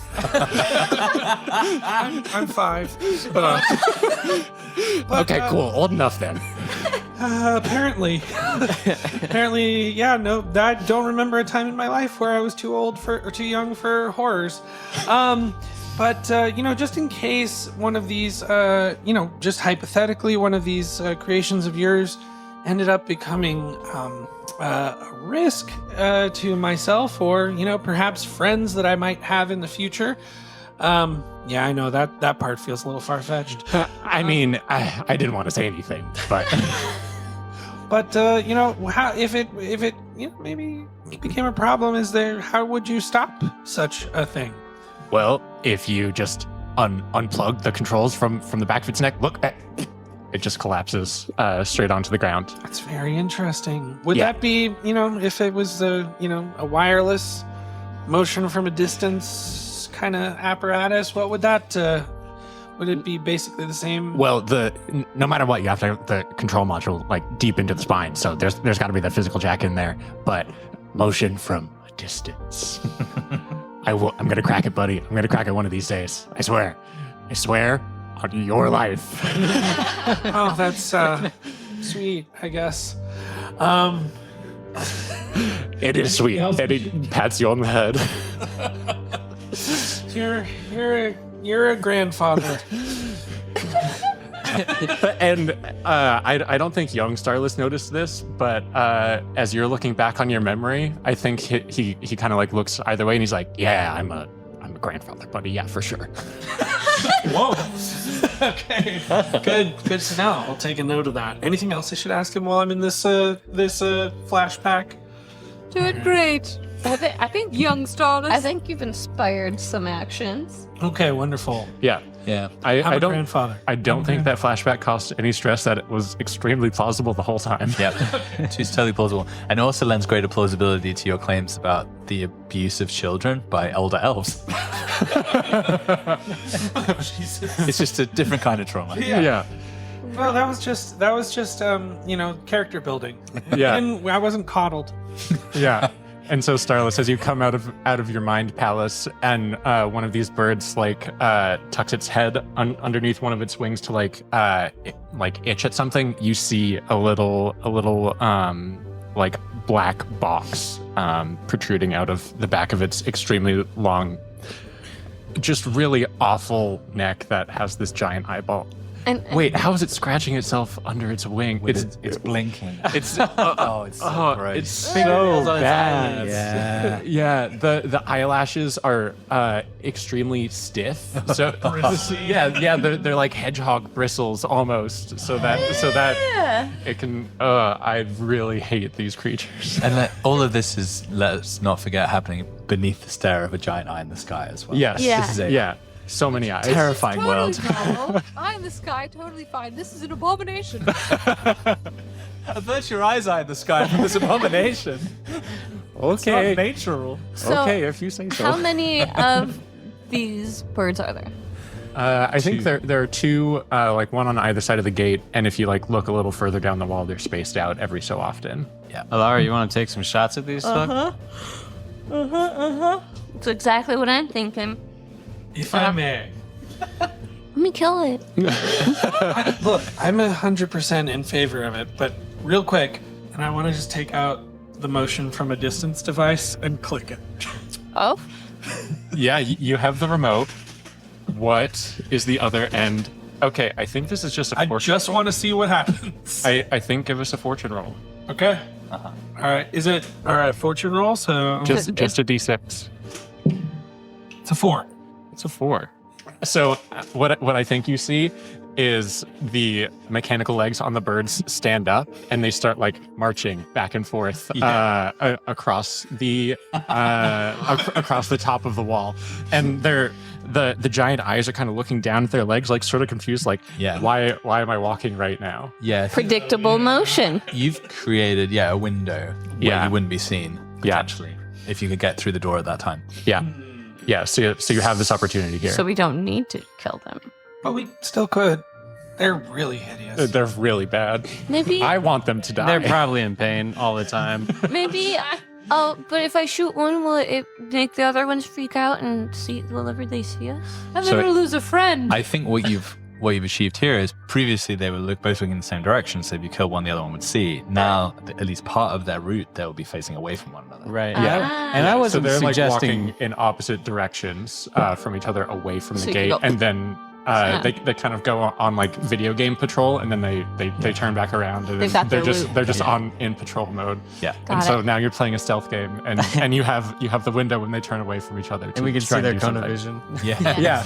I'm 5. Okay, cool. Old enough then. Apparently, yeah. No, I don't remember a time in my life where I was too old for or too young for horrors. But just in case one of these, just hypothetically, one of these creations of yours ended up becoming a risk to myself or perhaps friends that I might have in the future. Yeah, I know that part feels a little far-fetched. I mean, I didn't want to say anything, but But how if it maybe it became a problem? How would you stop such a thing? well, if you just unplug the controls from the back of its neck, look, it just collapses straight onto the ground. That's very interesting. Would Yeah. that be if it was a wireless motion from a distance kind of apparatus? What would that? Would it be basically the same? Well, no matter what, you have to have the control module like deep into the spine. So there's got to be that physical jack in there. But motion from a distance. I'm gonna crack it, buddy. I'm gonna crack it one of these days. I swear. I swear on your life. Oh, that's sweet. I guess. It is sweet. And he pats you on the head. You're a grandfather. And I don't think young Starless noticed this, but as you're looking back on your memory, I think he kind of like looks either way, and he's like, "Yeah, I'm a grandfather, buddy. Yeah, for sure." Whoa. Okay. Good to know. I'll take a note of that. Anything else I should ask him while I'm in this flashback? Doing great. I think young Starless. I think you've inspired some actions. Okay, wonderful. Yeah. Yeah. I I'm a don't. grandfather. I don't think that flashback caused any stress. That it was extremely plausible the whole time. Yep. It's totally plausible. And it also lends greater plausibility to your claims about the abuse of children by elder elves. It's just a different kind of trauma. Yeah. Well, that was just character building. Yeah. I wasn't coddled. Yeah. And so, Starless, as you come out of your mind palace, and one of these birds tucks its head underneath one of its wings to itch at something, you see a little black box protruding out of the back of its extremely long, just really awful neck that has this giant eyeball. And Wait, how is it scratching itself under its wing? It's blinking. It's Oh, it's so gross. it's so bad. Yeah. Yeah, the eyelashes are extremely stiff. So they're like hedgehog bristles almost. So that it can. I really hate these creatures. And all of this is, let's not forget, happening beneath the stare of a giant eye in the sky as well. Yes. Yeah. This is a Yeah. So many eyes. terrifying world. Normal. Eye in the sky, totally fine. This is an abomination. Avert your eyes eye in the sky from this abomination. Okay. natural. So, Okay, if you say so. how many of these birds are there? I think there are two, one on either side of the gate, and if you look a little further down the wall, they're spaced out every so often. Alara, you want to take some shots at these? That's exactly what I'm thinking. If I may. Let me kill it. Look, I'm 100% in favor of it, but real quick, and I want to just take out the motion from a distance device and click it. Oh, Yeah, you have the remote. What is the other end? Okay, I think this is just a I fortune. just want to see what happens. I think give us a fortune roll. Okay. All right. Is it all right? Fortune roll. So Just a d6. it's a 4. It's a 4. So what I think you see is the mechanical legs on the birds stand up and they start marching back and forth across the across the top of the wall, and the giant eyes are kind of looking down at their legs, sort of confused, why am I walking right now? Yeah. predictable motion. You've created, a window where Yeah. you wouldn't be seen, Yeah. potentially, if you could get through the door at that time. Yeah. Yeah, so you have this opportunity here. So we don't need to kill them. But we still could. They're really hideous. They're really bad. Maybe. I want them to die. They're probably in pain all the time. Maybe. But if I shoot one, will it make the other ones freak out and see? Whenever they see us? I'll So never lose a friend. I think what you've achieved here is previously they were both looking in the same direction, so if you kill one, the other one would see. Now, at least part of their route, they'll be facing away from one another. Right. Ah. And I So wasn't they're like suggesting. walking in opposite directions from each other away from So the you can gate, go- and then they kind of go on like video game patrol, and then they turn back around, and They've then got they're their just loot. they're just in patrol mode. Yeah. And Got so it. now you're playing a stealth game, and you have the window when they turn away from each other. And we can see their cone of vision. Yeah.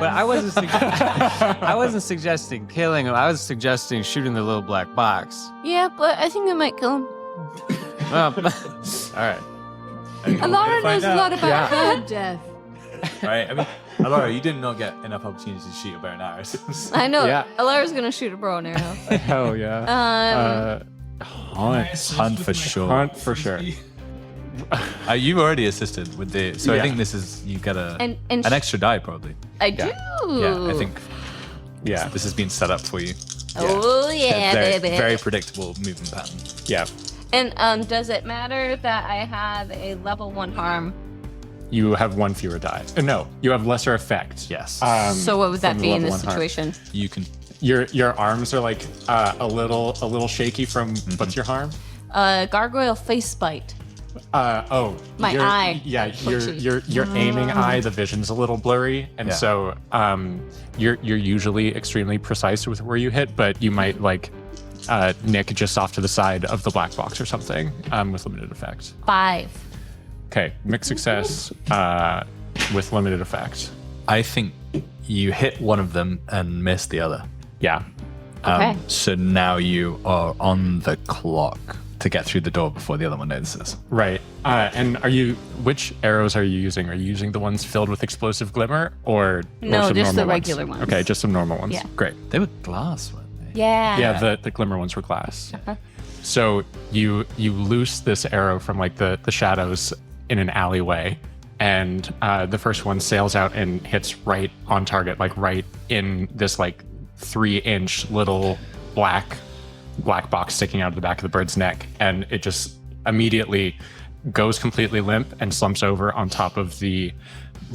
But I wasn't suggesting killing them. I was suggesting shooting the little black box. Yeah, but I think I might kill him. Well, all right. Alara knows a lot about bird death. Right? I mean, Alara, you did not get enough opportunities to shoot your bow and arrows. I know. Yeah. Alara's gonna shoot a bow and arrow. Hell yeah. Hunt for sure. Hunt for sure. You've already assisted with the. So I Yeah. think this is you get And an extra die probably. I do. Yeah, I think Yeah. this has been set up for you. Oh yeah, very, baby. very predictable movement pattern. Yeah. And does it matter that I have a level 1 harm? You have one fewer die. No, you have lesser effect. Yes. So what would that from be the in level this 1 harm. situation? You can. Your arms are like a little shaky from what's your harm? Gargoyle face bite. My your- eye. Yeah, Twitchy. your aiming eye, the vision's a little blurry, and Yeah. so you're usually extremely precise with where you hit, but you might like nick just off to the side of the black box or something with limited effect. 5. Okay, mixed success with limited effect. I think you hit one of them and miss the other. Yeah. Okay. So now you are on the clock to get through the door before the other one notices. Right. And which arrows are you using? Are you using the ones filled with explosive glimmer or No, some just the normal regular ones. Okay, just some normal ones. Yeah. Great. They were glass, weren't they? Yeah. Yeah, the glimmer ones were glass. So you loose this arrow from like the shadows in an alleyway, and the first one sails out and hits right on target, like right in this like 3-inch little black box sticking out of the back of the bird's neck, and it just immediately goes completely limp and slumps over on top of the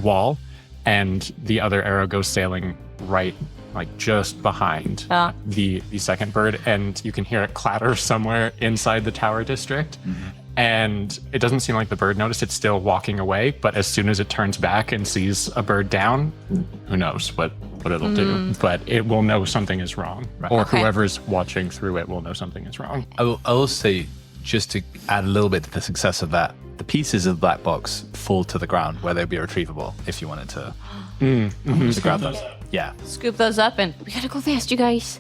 wall, and the other arrow goes sailing right like just behind the second bird, and you can hear it clatter somewhere inside the tower district. And it doesn't seem like the bird noticed. It's still walking away, but as soon as it turns back and sees a bird down, who knows what it'll do, but it will know something is wrong, or Okay. whoever's watching through it will know something is wrong. I will say, just to add a little bit to the success of that, the pieces of the black box fall to the ground where they'd be retrievable if you wanted to, to grab those. Yeah. Scoop those up and We gotta go fast, you guys.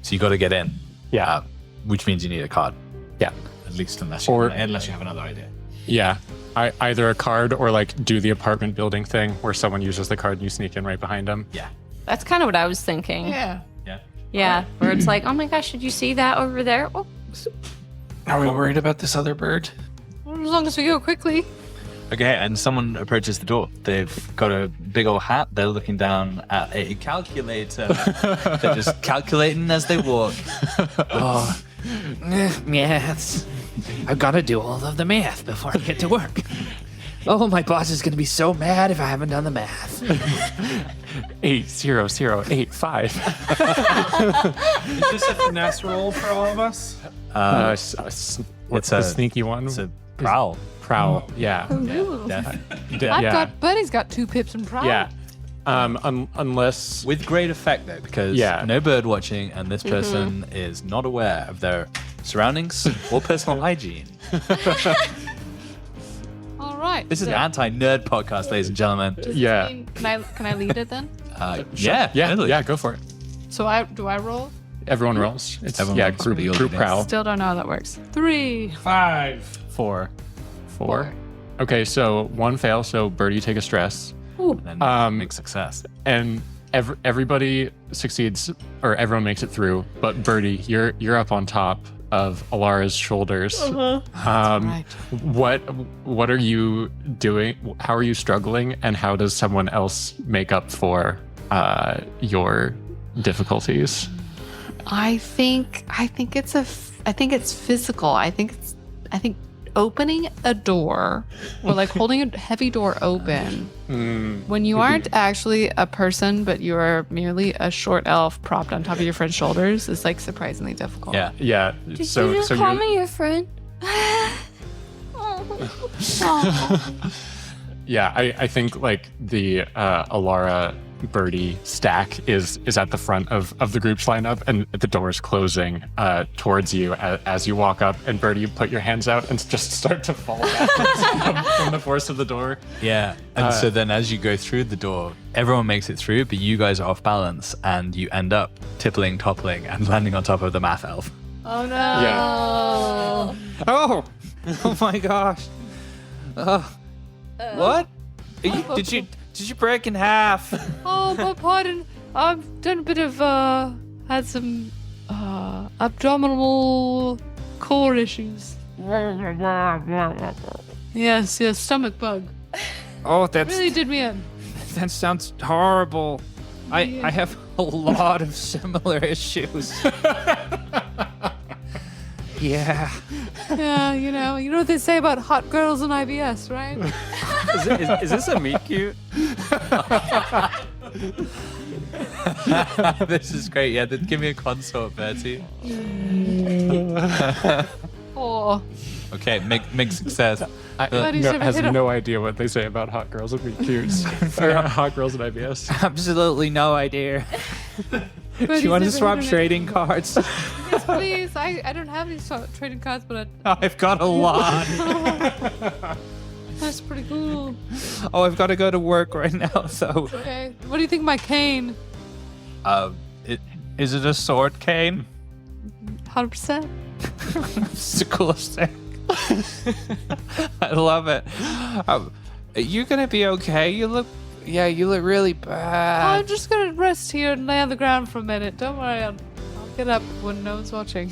So you got to get in. Yeah. Which means you need a card, Yeah. at least unless you have another idea. Yeah. Either a card or like do the apartment building thing where someone uses the card and you sneak in right behind them. Yeah. that's kind of what I was thinking. Yeah. Yeah. Yeah, where it's like, oh my gosh, did you see that over there? Oh, Are we worried about this other bird? Well, as long as we go quickly. Okay, and someone approaches the door. They've got a big old hat. They're looking down at a calculator. They're just calculating as they walk. Maths. I've got to do all of the math before I get to work. Oh, my boss is going to be so mad if I haven't done the math. 80085. Is this a finesse roll for all of us? What's It's the a- sneaky one? It's a prowl. Prowl. Yeah. Death. Buddy's got 2 pips and proud. Yeah. Unless With great effect, though, because no bird watching, and this person is not aware of their surroundings or personal hygiene. All right. This is an anti-nerd podcast, ladies and gentlemen. yeah. Can I lead it then? Yeah, totally. Yeah, go for it. So do I roll? Everyone rolls. It's Everyone rolls, but you'll group do prowl. Still don't know how that works. 3. 5. 4. 4. Okay, so 1 fail, so Birdie take a stress. Then make success. And everybody succeeds, or everyone makes it through. But Birdie, you're up on top of Alara's shoulders. What are you doing? How are you struggling? And how does someone else make up for your difficulties? I think it's physical. I think opening a door or like holding a heavy door open when you aren't actually a person but you are merely a short elf propped on top of your friend's shoulders is like surprisingly difficult. Yeah. Did you just call me your friend? Yeah, I think like the Alara Birdie stack is at the front of the group's lineup, and the door is closing towards you as you walk up, and Birdie, you put your hands out and just start to fall backwards from the force of the door. Yeah. And so then as you go through the door, everyone makes it through, but you guys are off balance and you end up tippling, toppling, and landing on top of the math elf. Oh no. Yeah. Oh my gosh. What? Did you break in half? Oh, my pardon. I've done a bit of had some abdominal core issues. Yes, stomach bug. Oh, that Really did me in. sounds horrible. I have a lot of similar issues. Yeah. Yeah, you know what they say about hot girls and IBS, right? Is this a meet cute? This is great. Yeah, give me a consort, Bertie. Oh, Okay, make success. Buddy's never has hit a- no idea what they say about hot girls and meet cutes. Or hot girls and IBS. Absolutely no idea. Do Buddy's you want to never swap hit a- trading cards? Yes, please. I don't have any trading cards, but I've got a lot. that's pretty cool. Oh, I've got to go to work right now, so. Okay, what do you think of my cane? Is it a sword cane? 100%. It's the coolest thing. I love it. You're gonna be okay. You look really bad. I'm just gonna rest here and lay on the ground for a minute. Don't worry, I'll get up when no one's watching.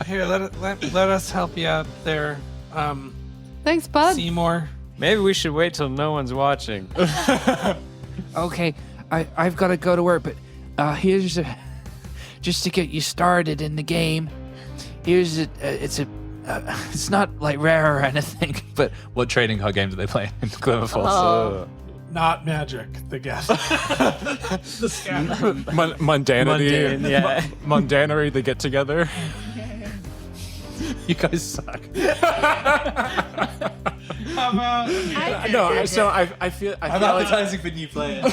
Here, let us help you out there, Thanks, bud. Seymour. Maybe we should wait till no one's watching. Okay, I've got to go to work, but here's just to get you started in the game. It's not like rare or anything, but What trading card game do they play in Glimmer Falls? Not magic, the guess. The scam. Mundanity. Mundane, yeah. Mundanity, they get together. You guys suck. No, so I feel I'm like advertising for new players.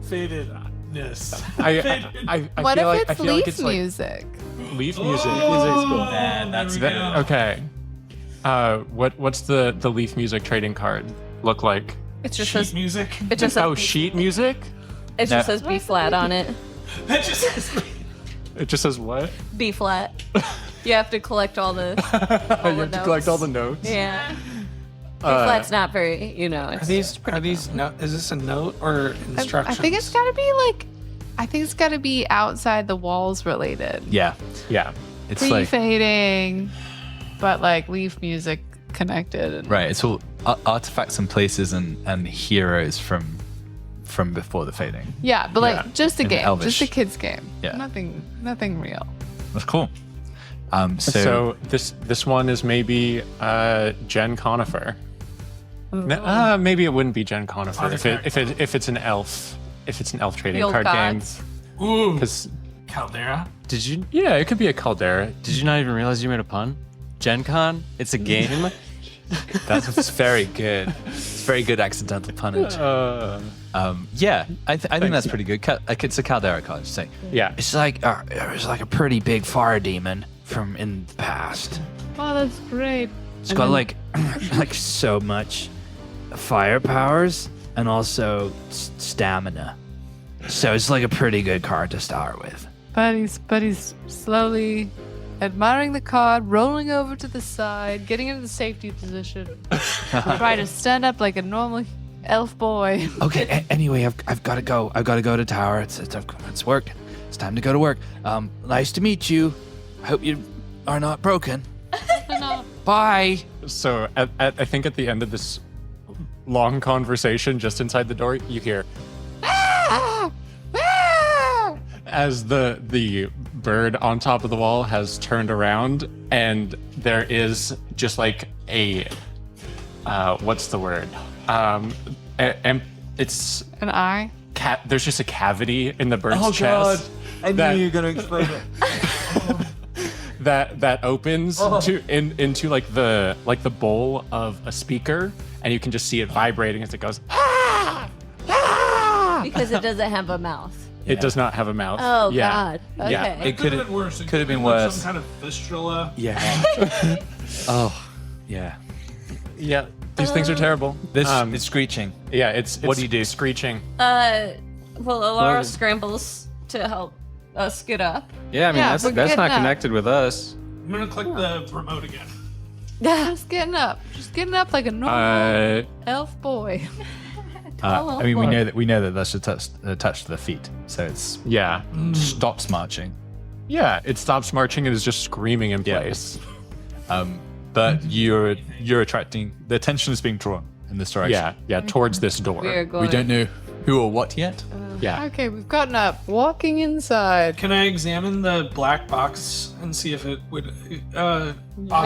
Fadedness. I What feel if like I it's feel like leaf it's like music? leaf music. Music's cool. Man, that's Okay. What's the leaf music trading card look like? It just Sheet says music. it just Oh, says sheet music? it just says B flat on it. That just says It just says what? B flat. You have to collect all the You have to collect all the notes. Yeah. B flat's not very, Are it's these no? Is this a note or instructions? I think it's got to be outside the walls related. Yeah, Yeah. it's like Fading, but like leaf music connected. And right. It's all artifacts and places and heroes from before the fading. Yeah, but like Yeah. just a In game, Elvish. just a kid's game. Yeah. Nothing real. That's cool. So this one is maybe Jen Conifer. Maybe it wouldn't be Jen Conifer if it's an elf trading The old card gods. game. Ooh, 'Cause- Caldera. Did you yeah, it could be a caldera. did you not even realize you made a pun? Gen Con? It's a game? That's very good. It's very good accidental punnage. Yeah, I think that's pretty good. It's a Caldera card. Just saying. Yeah. it's like a pretty big fire demon from in the past. Oh, that's great. It's got like so much fire powers and also stamina. So it's like a pretty good card to start with. But he's slowly admiring the card, rolling over to the side, getting into the safety position, try to stand up like a normal elf boy. Okay. Anyway, I've got to go. I've got to go to tower. It's work. It's time to go to work. Nice to meet you. I hope you are not broken. Bye. So I think at the end of this long conversation, just inside the door, you hear as the bird on top of the wall has turned around, and there is just like a what's the word? And it's An eye. there's just a cavity in the bird's chest. I knew you were going to explain it. that opens into like the bowl of a speaker, and you can just see it vibrating as it goes. Because it doesn't have a mouth. It does not have a mouth. Oh, yeah. God. Okay. Yeah. It could have been worse. It could have been like worse. Some kind of fistula. Yeah. Oh, yeah. Yeah. These things are terrible. This is screeching. Yeah. It's What do you do? Screeching. Well, Alara scrambles to help us get up. Yeah, I mean, Yeah, that's we're not getting up. connected with us. I'm gonna click the remote again. Just getting up. Just getting up like a normal elf boy. I mean, we know that that's a touch to the feet, so it's Yeah. stops marching. Yeah. It stops marching and is just screaming in place. But you're attracting the attention is being drawn in this direction. Yeah. Yeah. Towards this door. We're going. We don't know who or what yet. Yeah. Okay, we've gotten up. Walking inside. Can I examine the black box and see if it would offer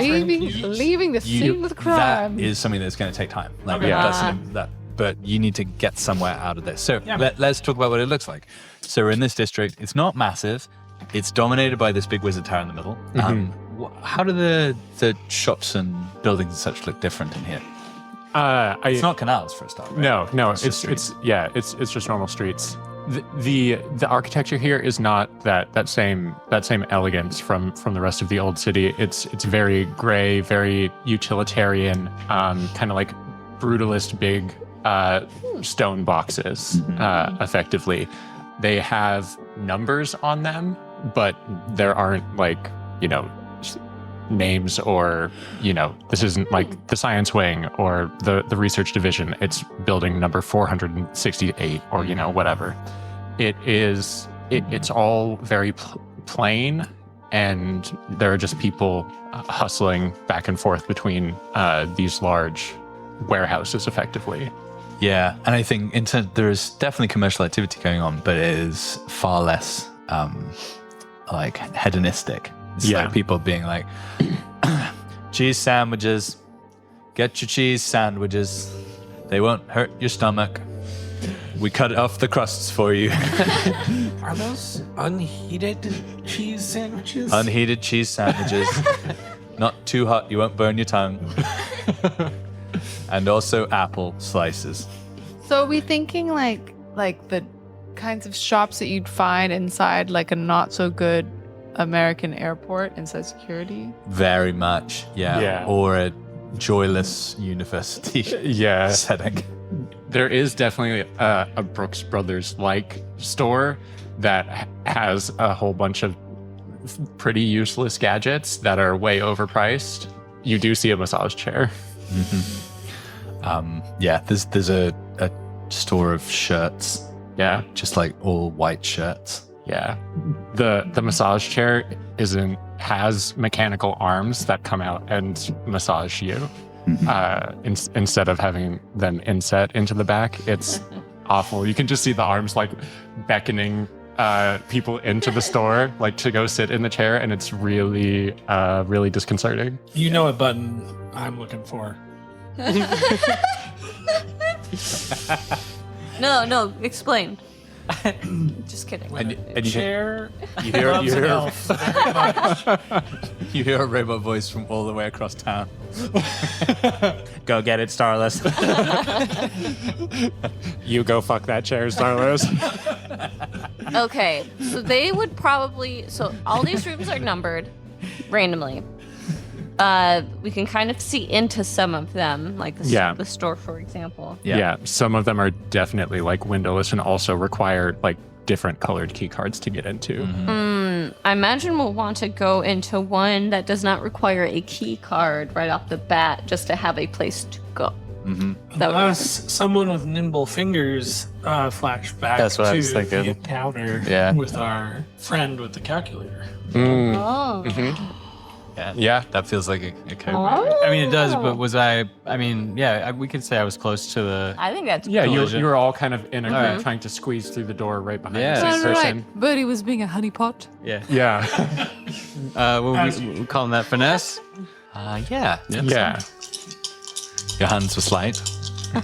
any clues? Leaving the scene of the crime. That is something that's going to take time. Like, Okay. but you need to get somewhere out of this. So Yeah. let's talk about what it looks like. So we're in this district. It's not massive. It's dominated by this big wizard tower in the middle. How do the shops and buildings and such look different in here? It's not canals for a start, right? No, It's just it's just normal streets. The architecture here is not that same elegance from the rest of the old city. It's very gray, very utilitarian, kind of like brutalist big stone boxes. Effectively, they have numbers on them, but there aren't like names or this isn't like the science wing or the research division. It's building number 468 or whatever. It's all very plain, and there are just people hustling back and forth between these large warehouses effectively. Yeah, and I think there's definitely commercial activity going on, but it is far less like hedonistic. It's like people being like, cheese sandwiches, get your cheese sandwiches. They won't hurt your stomach. We cut off the crusts for you. Are those unheated cheese sandwiches? Unheated cheese sandwiches. Not too hot, you won't burn your tongue. And also apple slices. So are we thinking like the kinds of shops that you'd find inside like a not so good American airport inside security? Very much, yeah. Or a joyless university setting. There is definitely a Brooks Brothers like store that has a whole bunch of pretty useless gadgets that are way overpriced. You do see a massage chair. There's a store of shirts. Yeah. Just like all white shirts. Yeah. The massage chair has mechanical arms that come out and massage you. Instead of having them inset into the back. It's awful. You can just see the arms like beckoning people into the store, like to go sit in the chair, and it's really, really disconcerting. You know what button I'm looking for. No, explain. Just kidding. And you Chair. You hear elf. you hear a robot voice from all the way across town. Go get it, Starless. You go fuck that chair, Starless. Okay, so they would probably. So all these rooms are numbered randomly. We can kind of see into some of them, like the store, for example. Yeah, some of them are definitely like windowless and also require like different colored key cards to get into. then I imagine we'll want to go into one that does not require a key card right off the bat, just to have a place to go. Unless someone with nimble fingers flashback That's what to I was thinking. the encounter Yeah. with our friend with the calculator. Yeah. That feels like a code. I mean, it does, but we could say I was close to the. I think that's Yeah, you Collision. were all kind of in a group Alright. trying to squeeze through the door right behind Yeah. the All same right. person. But he was being a honeypot. Yeah. Yeah. We calling that finesse? Yeah. Yeah. Your hands were slight.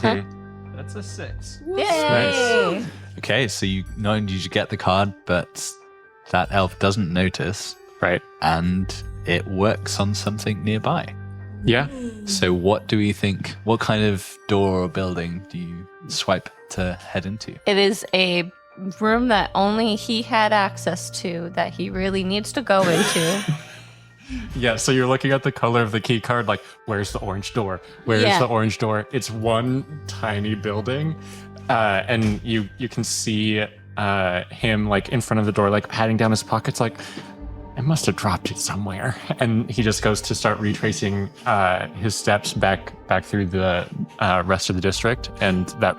That's a 6. Yay! Okay, so you not only did you get the card, but that elf doesn't notice, Right. and it works on something nearby. Yeah. So what do we think? What kind of door or building do you swipe to head into? It is a room that only he had access to, that he really needs to go into. Yeah, so you're looking at the color of the key card, like, where's the orange door? Where's Yeah. the orange door? It's one tiny building, and you can see him, like, in front of the door, like, patting down his pockets, like, I must have dropped it somewhere. And he just goes to start retracing his steps back through the rest of the district, and that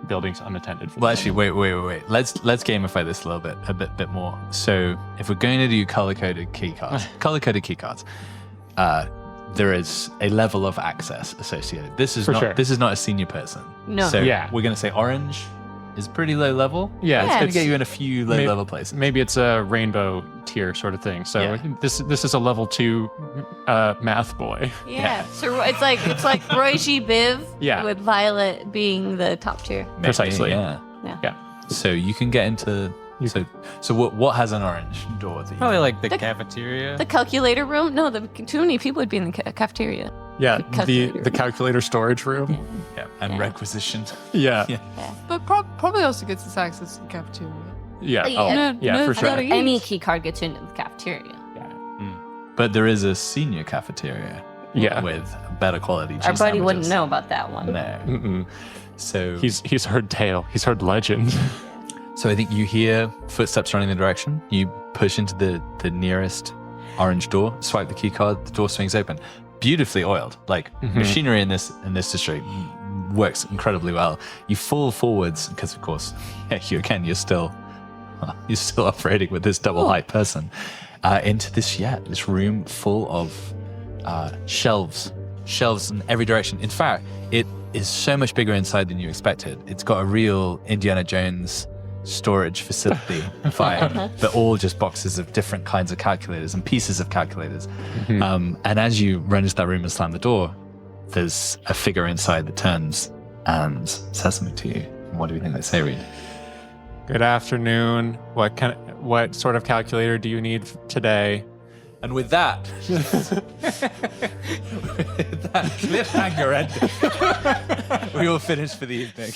building's unattended. For Well, the actually, wait. Let's gamify this a bit more. So, if we're going to do color-coded key cards, there is a level of access associated. This is For not sure. this is not a senior person. No. So Yeah. we're going to say orange is pretty low level. Yeah, it's going to it's- get you in a few low level places. Maybe it's a rainbow tier sort of thing. So Yeah. this is a level 2 math boy. Yeah. So it's like Roy G. Biv Yeah. with Violet being the top tier. Maybe, Precisely. Yeah. Yeah. So you can get into. So what has an orange door? That you Probably like the cafeteria. The calculator room? No, too many people would be in the cafeteria. Yeah, calculator. the calculator storage room. Yeah, and requisition. Yeah. Yeah. But probably also gets us access to the cafeteria. Yeah. Yeah. Oh, No, yeah, no, for it's sure. gotta eat. Any key card gets you into the cafeteria. But there is a senior cafeteria Yeah. with better quality cheese Our buddy wouldn't sandwiches. know about that one. No. Mm-mm. So He's heard tale. He's heard legend. So I think you hear footsteps running the direction. You push into the nearest orange door, swipe the key card, the door swings open. Beautifully oiled. Like machinery in this district works incredibly well. You fall forwards because, of course, you're still operating with this double height person into this room full of shelves in every direction. In fact, it is so much bigger inside than you expected. It's got a real Indiana Jones storage facility vibe, but all just boxes of different kinds of calculators and pieces of calculators. And as you run into that room and slam the door, there's a figure inside that turns and says something to you. What do you think they say, Reed? Good afternoon. What sort of calculator do you need today? And with that, cliffhanger ending, we will finish for the evening.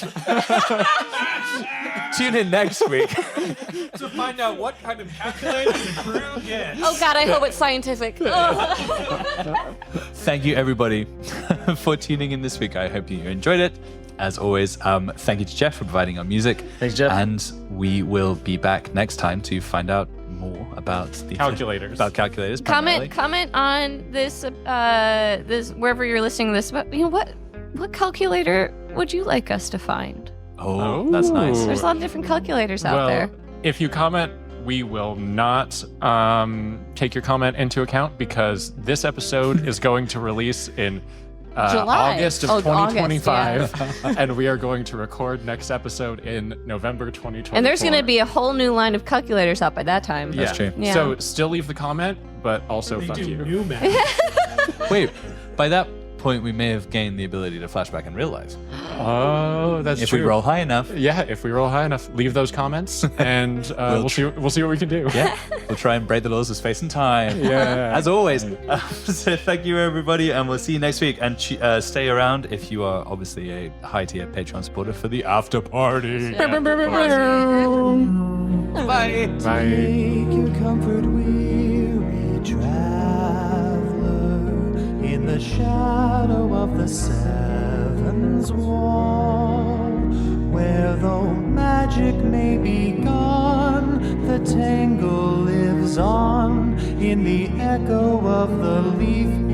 Tune in next week. To find out what kind of calculator the crew gets. Oh God, I hope it's scientific. Ugh. Thank you, everybody, for tuning in this week. I hope you enjoyed it. As always, thank you to Jeff for providing our music. Thanks, Jeff. And we will be back next time to find out more about the Calculators. About calculators. primarily. Comment on this this wherever you're listening to this. But what calculator would you like us to find? Oh, that's nice. There's a lot of different calculators out Well, there. if you comment, we will not take your comment into account because this episode is going to release in July. August of Oh, August, 2025, and we are going to record next episode in November 2024. And there's going to be a whole new line of calculators out by that time. That's true. Yeah. So still leave the comment, but also They fuck do you. new math. Wait, by that point, we may have gained the ability to flashback in real life. Oh, that's If true. we roll high enough, Yeah, if we roll high enough, leave those comments, and we'll see what we can do. yeah, we'll try and break the laws of space and time. Yeah. As always. So thank you, everybody, and we'll see you next week. And stay around if you are obviously a high tier Patreon supporter for the after party. Bye. Take your comfort, weary traveler, in the shadow of the Seven's wall, where though magic may be gone, the tangle lives on. in the echo of the leaf